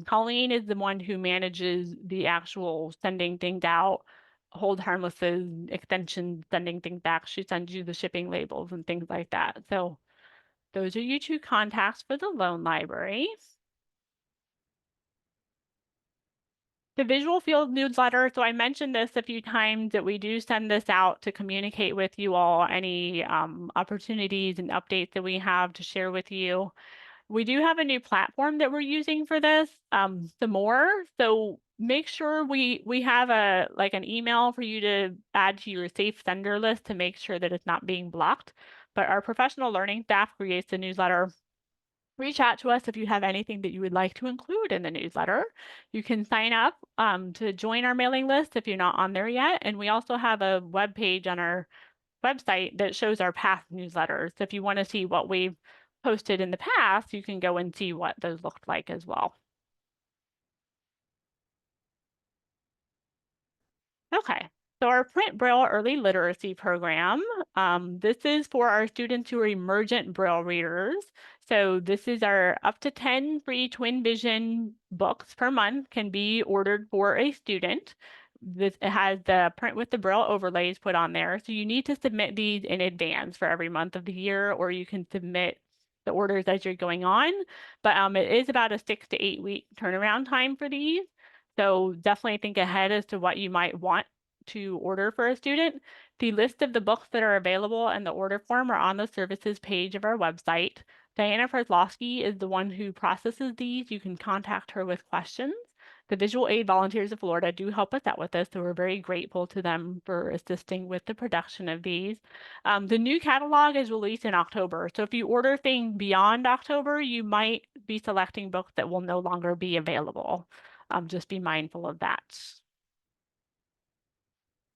Speaker 1: Colleen is the one who manages the actual sending things out, hold harmlesses, extensions, sending things back. She sends you the shipping labels and things like that. So those are your two contacts for the loan library. The visual field newsletter, so I mentioned this a few times that we do send this out to communicate with you all any opportunities and updates that we have to share with you. We do have a new platform that we're using for this, some more. So make sure we have an email for you to add to your safe sender list to make sure that it's not being blocked. But our professional learning staff creates the newsletter. Reach out to us if you have anything that you would like to include in the newsletter. You can sign up to join our mailing list if you're not on there yet. And we also have a web page on our website that shows our past newsletters. So if you want to see what we've posted in the past, you can go and see what those looked like as well. Okay, so our Print Braille Early Literacy Program, this is for our students who are emergent Braille readers. So this is our up to 10 free Twin Vision books per month can be ordered for a student. It has the print with the Braille overlays put on there. So you need to submit these in advance for every month of the year, or you can submit the orders as you're going on. But it is about a 6 to 8 week turnaround time for these. So definitely think ahead as to what you might want to order for a student. The list of the books that are available and the order form are on the services page of our website. Diana Frozlowski is the one who processes these. You can contact her with questions. The Visual Aid Volunteers of Florida do help us out with this, so we're very grateful to them for assisting with the production of these. The new catalog is released in October, so if you order things beyond October, you might be selecting books that will no longer be available. Just be mindful of that.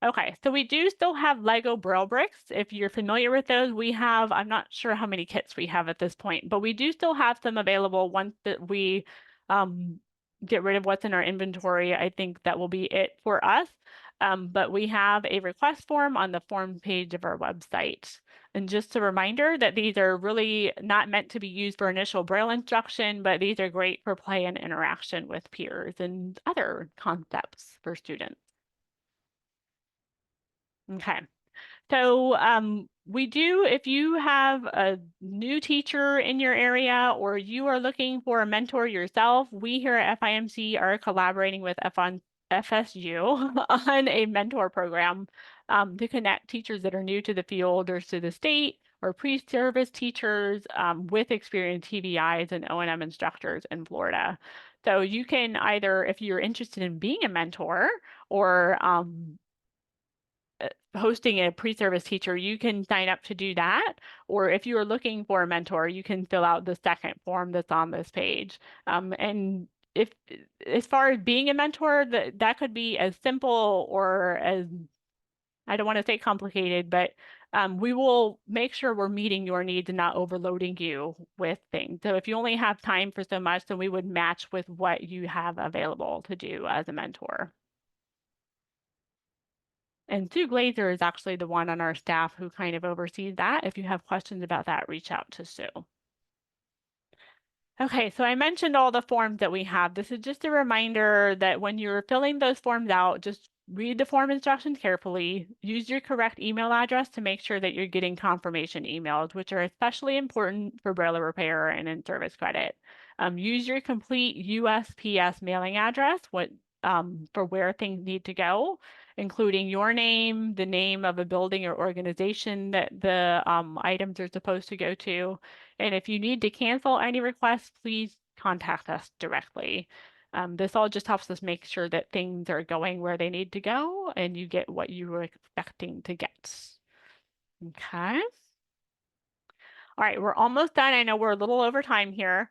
Speaker 1: Okay, so we do still have Lego Braille bricks. If you're familiar with those, we have, I'm not sure how many kits we have at this point, but we do still have some available once that we um, get rid of what's in our inventory. I think that will be it for us. But we have a request form on the form page of our website. And just a reminder that these are really not meant to be used for initial Braille instruction, but these are great for play and interaction with peers and other concepts for students. Okay. So we do, if you have a new teacher in your area or you are looking for a mentor yourself, we here at FIMC are collaborating with FSU on a mentor program to connect teachers that are new to the field or to the state or pre-service teachers with experienced TVIs and O&M instructors in Florida. So you can either, if you're interested in being a mentor or hosting a pre-service teacher, you can sign up to do that. Or if you are looking for a mentor, you can fill out the second form that's on this page. And if, as far as being a mentor, that could be as simple or as, I don't want to say complicated, but we will make sure we're meeting your needs and not overloading you with things. So if you only have time for so much, then we would match with what you have available to do as a mentor. And Sue Glazer is actually the one on our staff who kind of oversees that. If you have questions about that, reach out to Sue. Okay, so I mentioned all the forms that we have. This is just a reminder that when you're filling those forms out, just read the form instructions carefully. Use your correct email address to make sure that you're getting confirmation emails, which are especially important for Braille repair and in-service credit. Use your complete USPS mailing address for where things need to go. including your name, the name of a building or organization that the items are supposed to go to. And if you need to cancel any requests, please contact us directly. This all just helps us make sure that things are going where they need to go and you get what you were expecting to get. Okay. All right, we're almost done. I know we're a little over time here.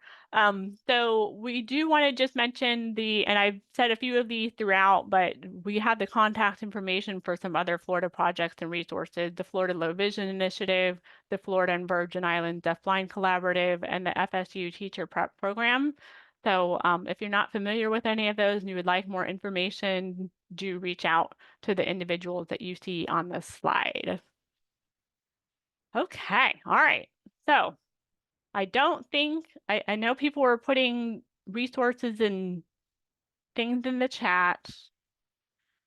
Speaker 1: So we do want to just mention and I've said a few of these throughout, but we have the contact information for some other Florida projects and resources, the Florida Low Vision Initiative, the Florida and Virgin Islands Deafblind Collaborative, and the FSU Teacher Prep Program. So if you're not familiar with any of those and you would like more information, do reach out to the individuals that you see on this slide. Okay, all right. So I don't think, I know people were putting resources and things in the chat.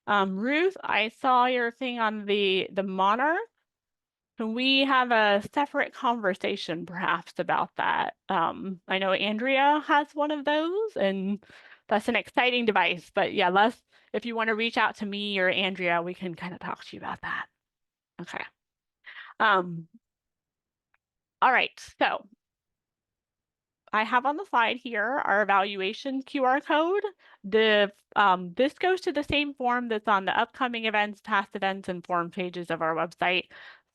Speaker 1: Ruth, I saw your thing on the monarch. Can we have a separate conversation perhaps about that? I know Andrea has one of those, and that's an exciting device. But yeah, if you want to reach out to me or Andrea, we can kind of talk to you about that. Okay. Um, all right. So I have on the slide here our evaluation QR code. This goes to the same form that's on the upcoming events, past events, and form pages of our website.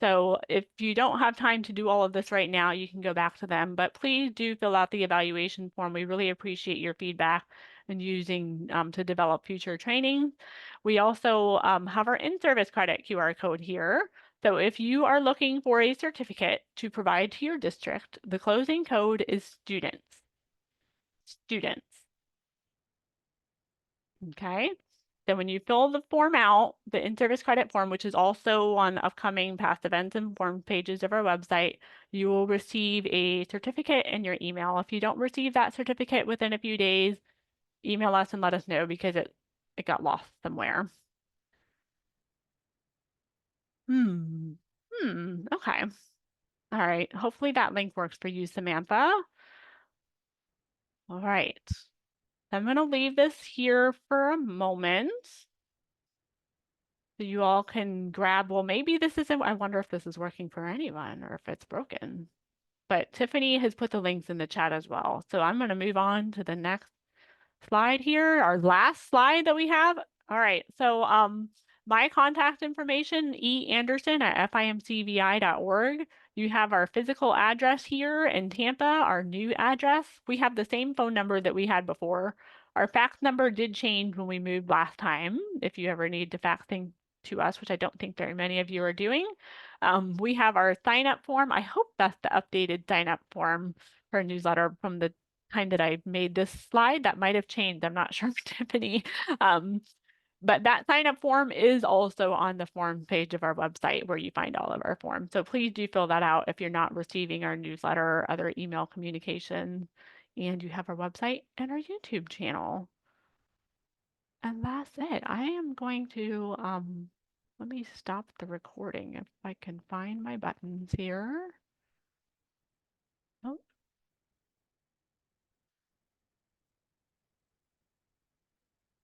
Speaker 1: So if you don't have time to do all of this right now, you can go back to them, but please do fill out the evaluation form. We really appreciate your feedback and using to develop future training. We also have our in-service credit QR code here. So if you are looking for a certificate to provide to your district, the closing code is students. Students. Okay. So when you fill the form out, the in-service credit form, which is also on upcoming past events and form pages of our website, you will receive a certificate in your email. If you don't receive that certificate within a few days, email us and let us know because it got lost somewhere. Okay. All right. Hopefully that link works for you, Samantha. All right. I'm going to leave this here for a moment so you all can grab, well, maybe this isn't, I wonder if this is working for anyone or if it's broken. But Tiffany has put the links in the chat as well. So I'm going to move on to the next slide here, our last slide that we have. All right, so my contact information, eAnderson@fimcvi.org. You have our physical address here in Tampa, our new address. We have the same phone number that we had before. Our fax number did change when we moved last time, if you ever need to fax things to us, which I don't think very many of you are doing. We have our sign-up form. I hope that's the updated sign-up form for a newsletter from the time that I made this slide. That might have changed. I'm not sure, Tiffany. But that sign up form is also on the form page of our website where you find all of our forms. So please do fill that out if you're not receiving our newsletter or other email communication. And you have our website and our YouTube channel. And that's it. I am going to, let me stop the recording if I can find my buttons here. Oh,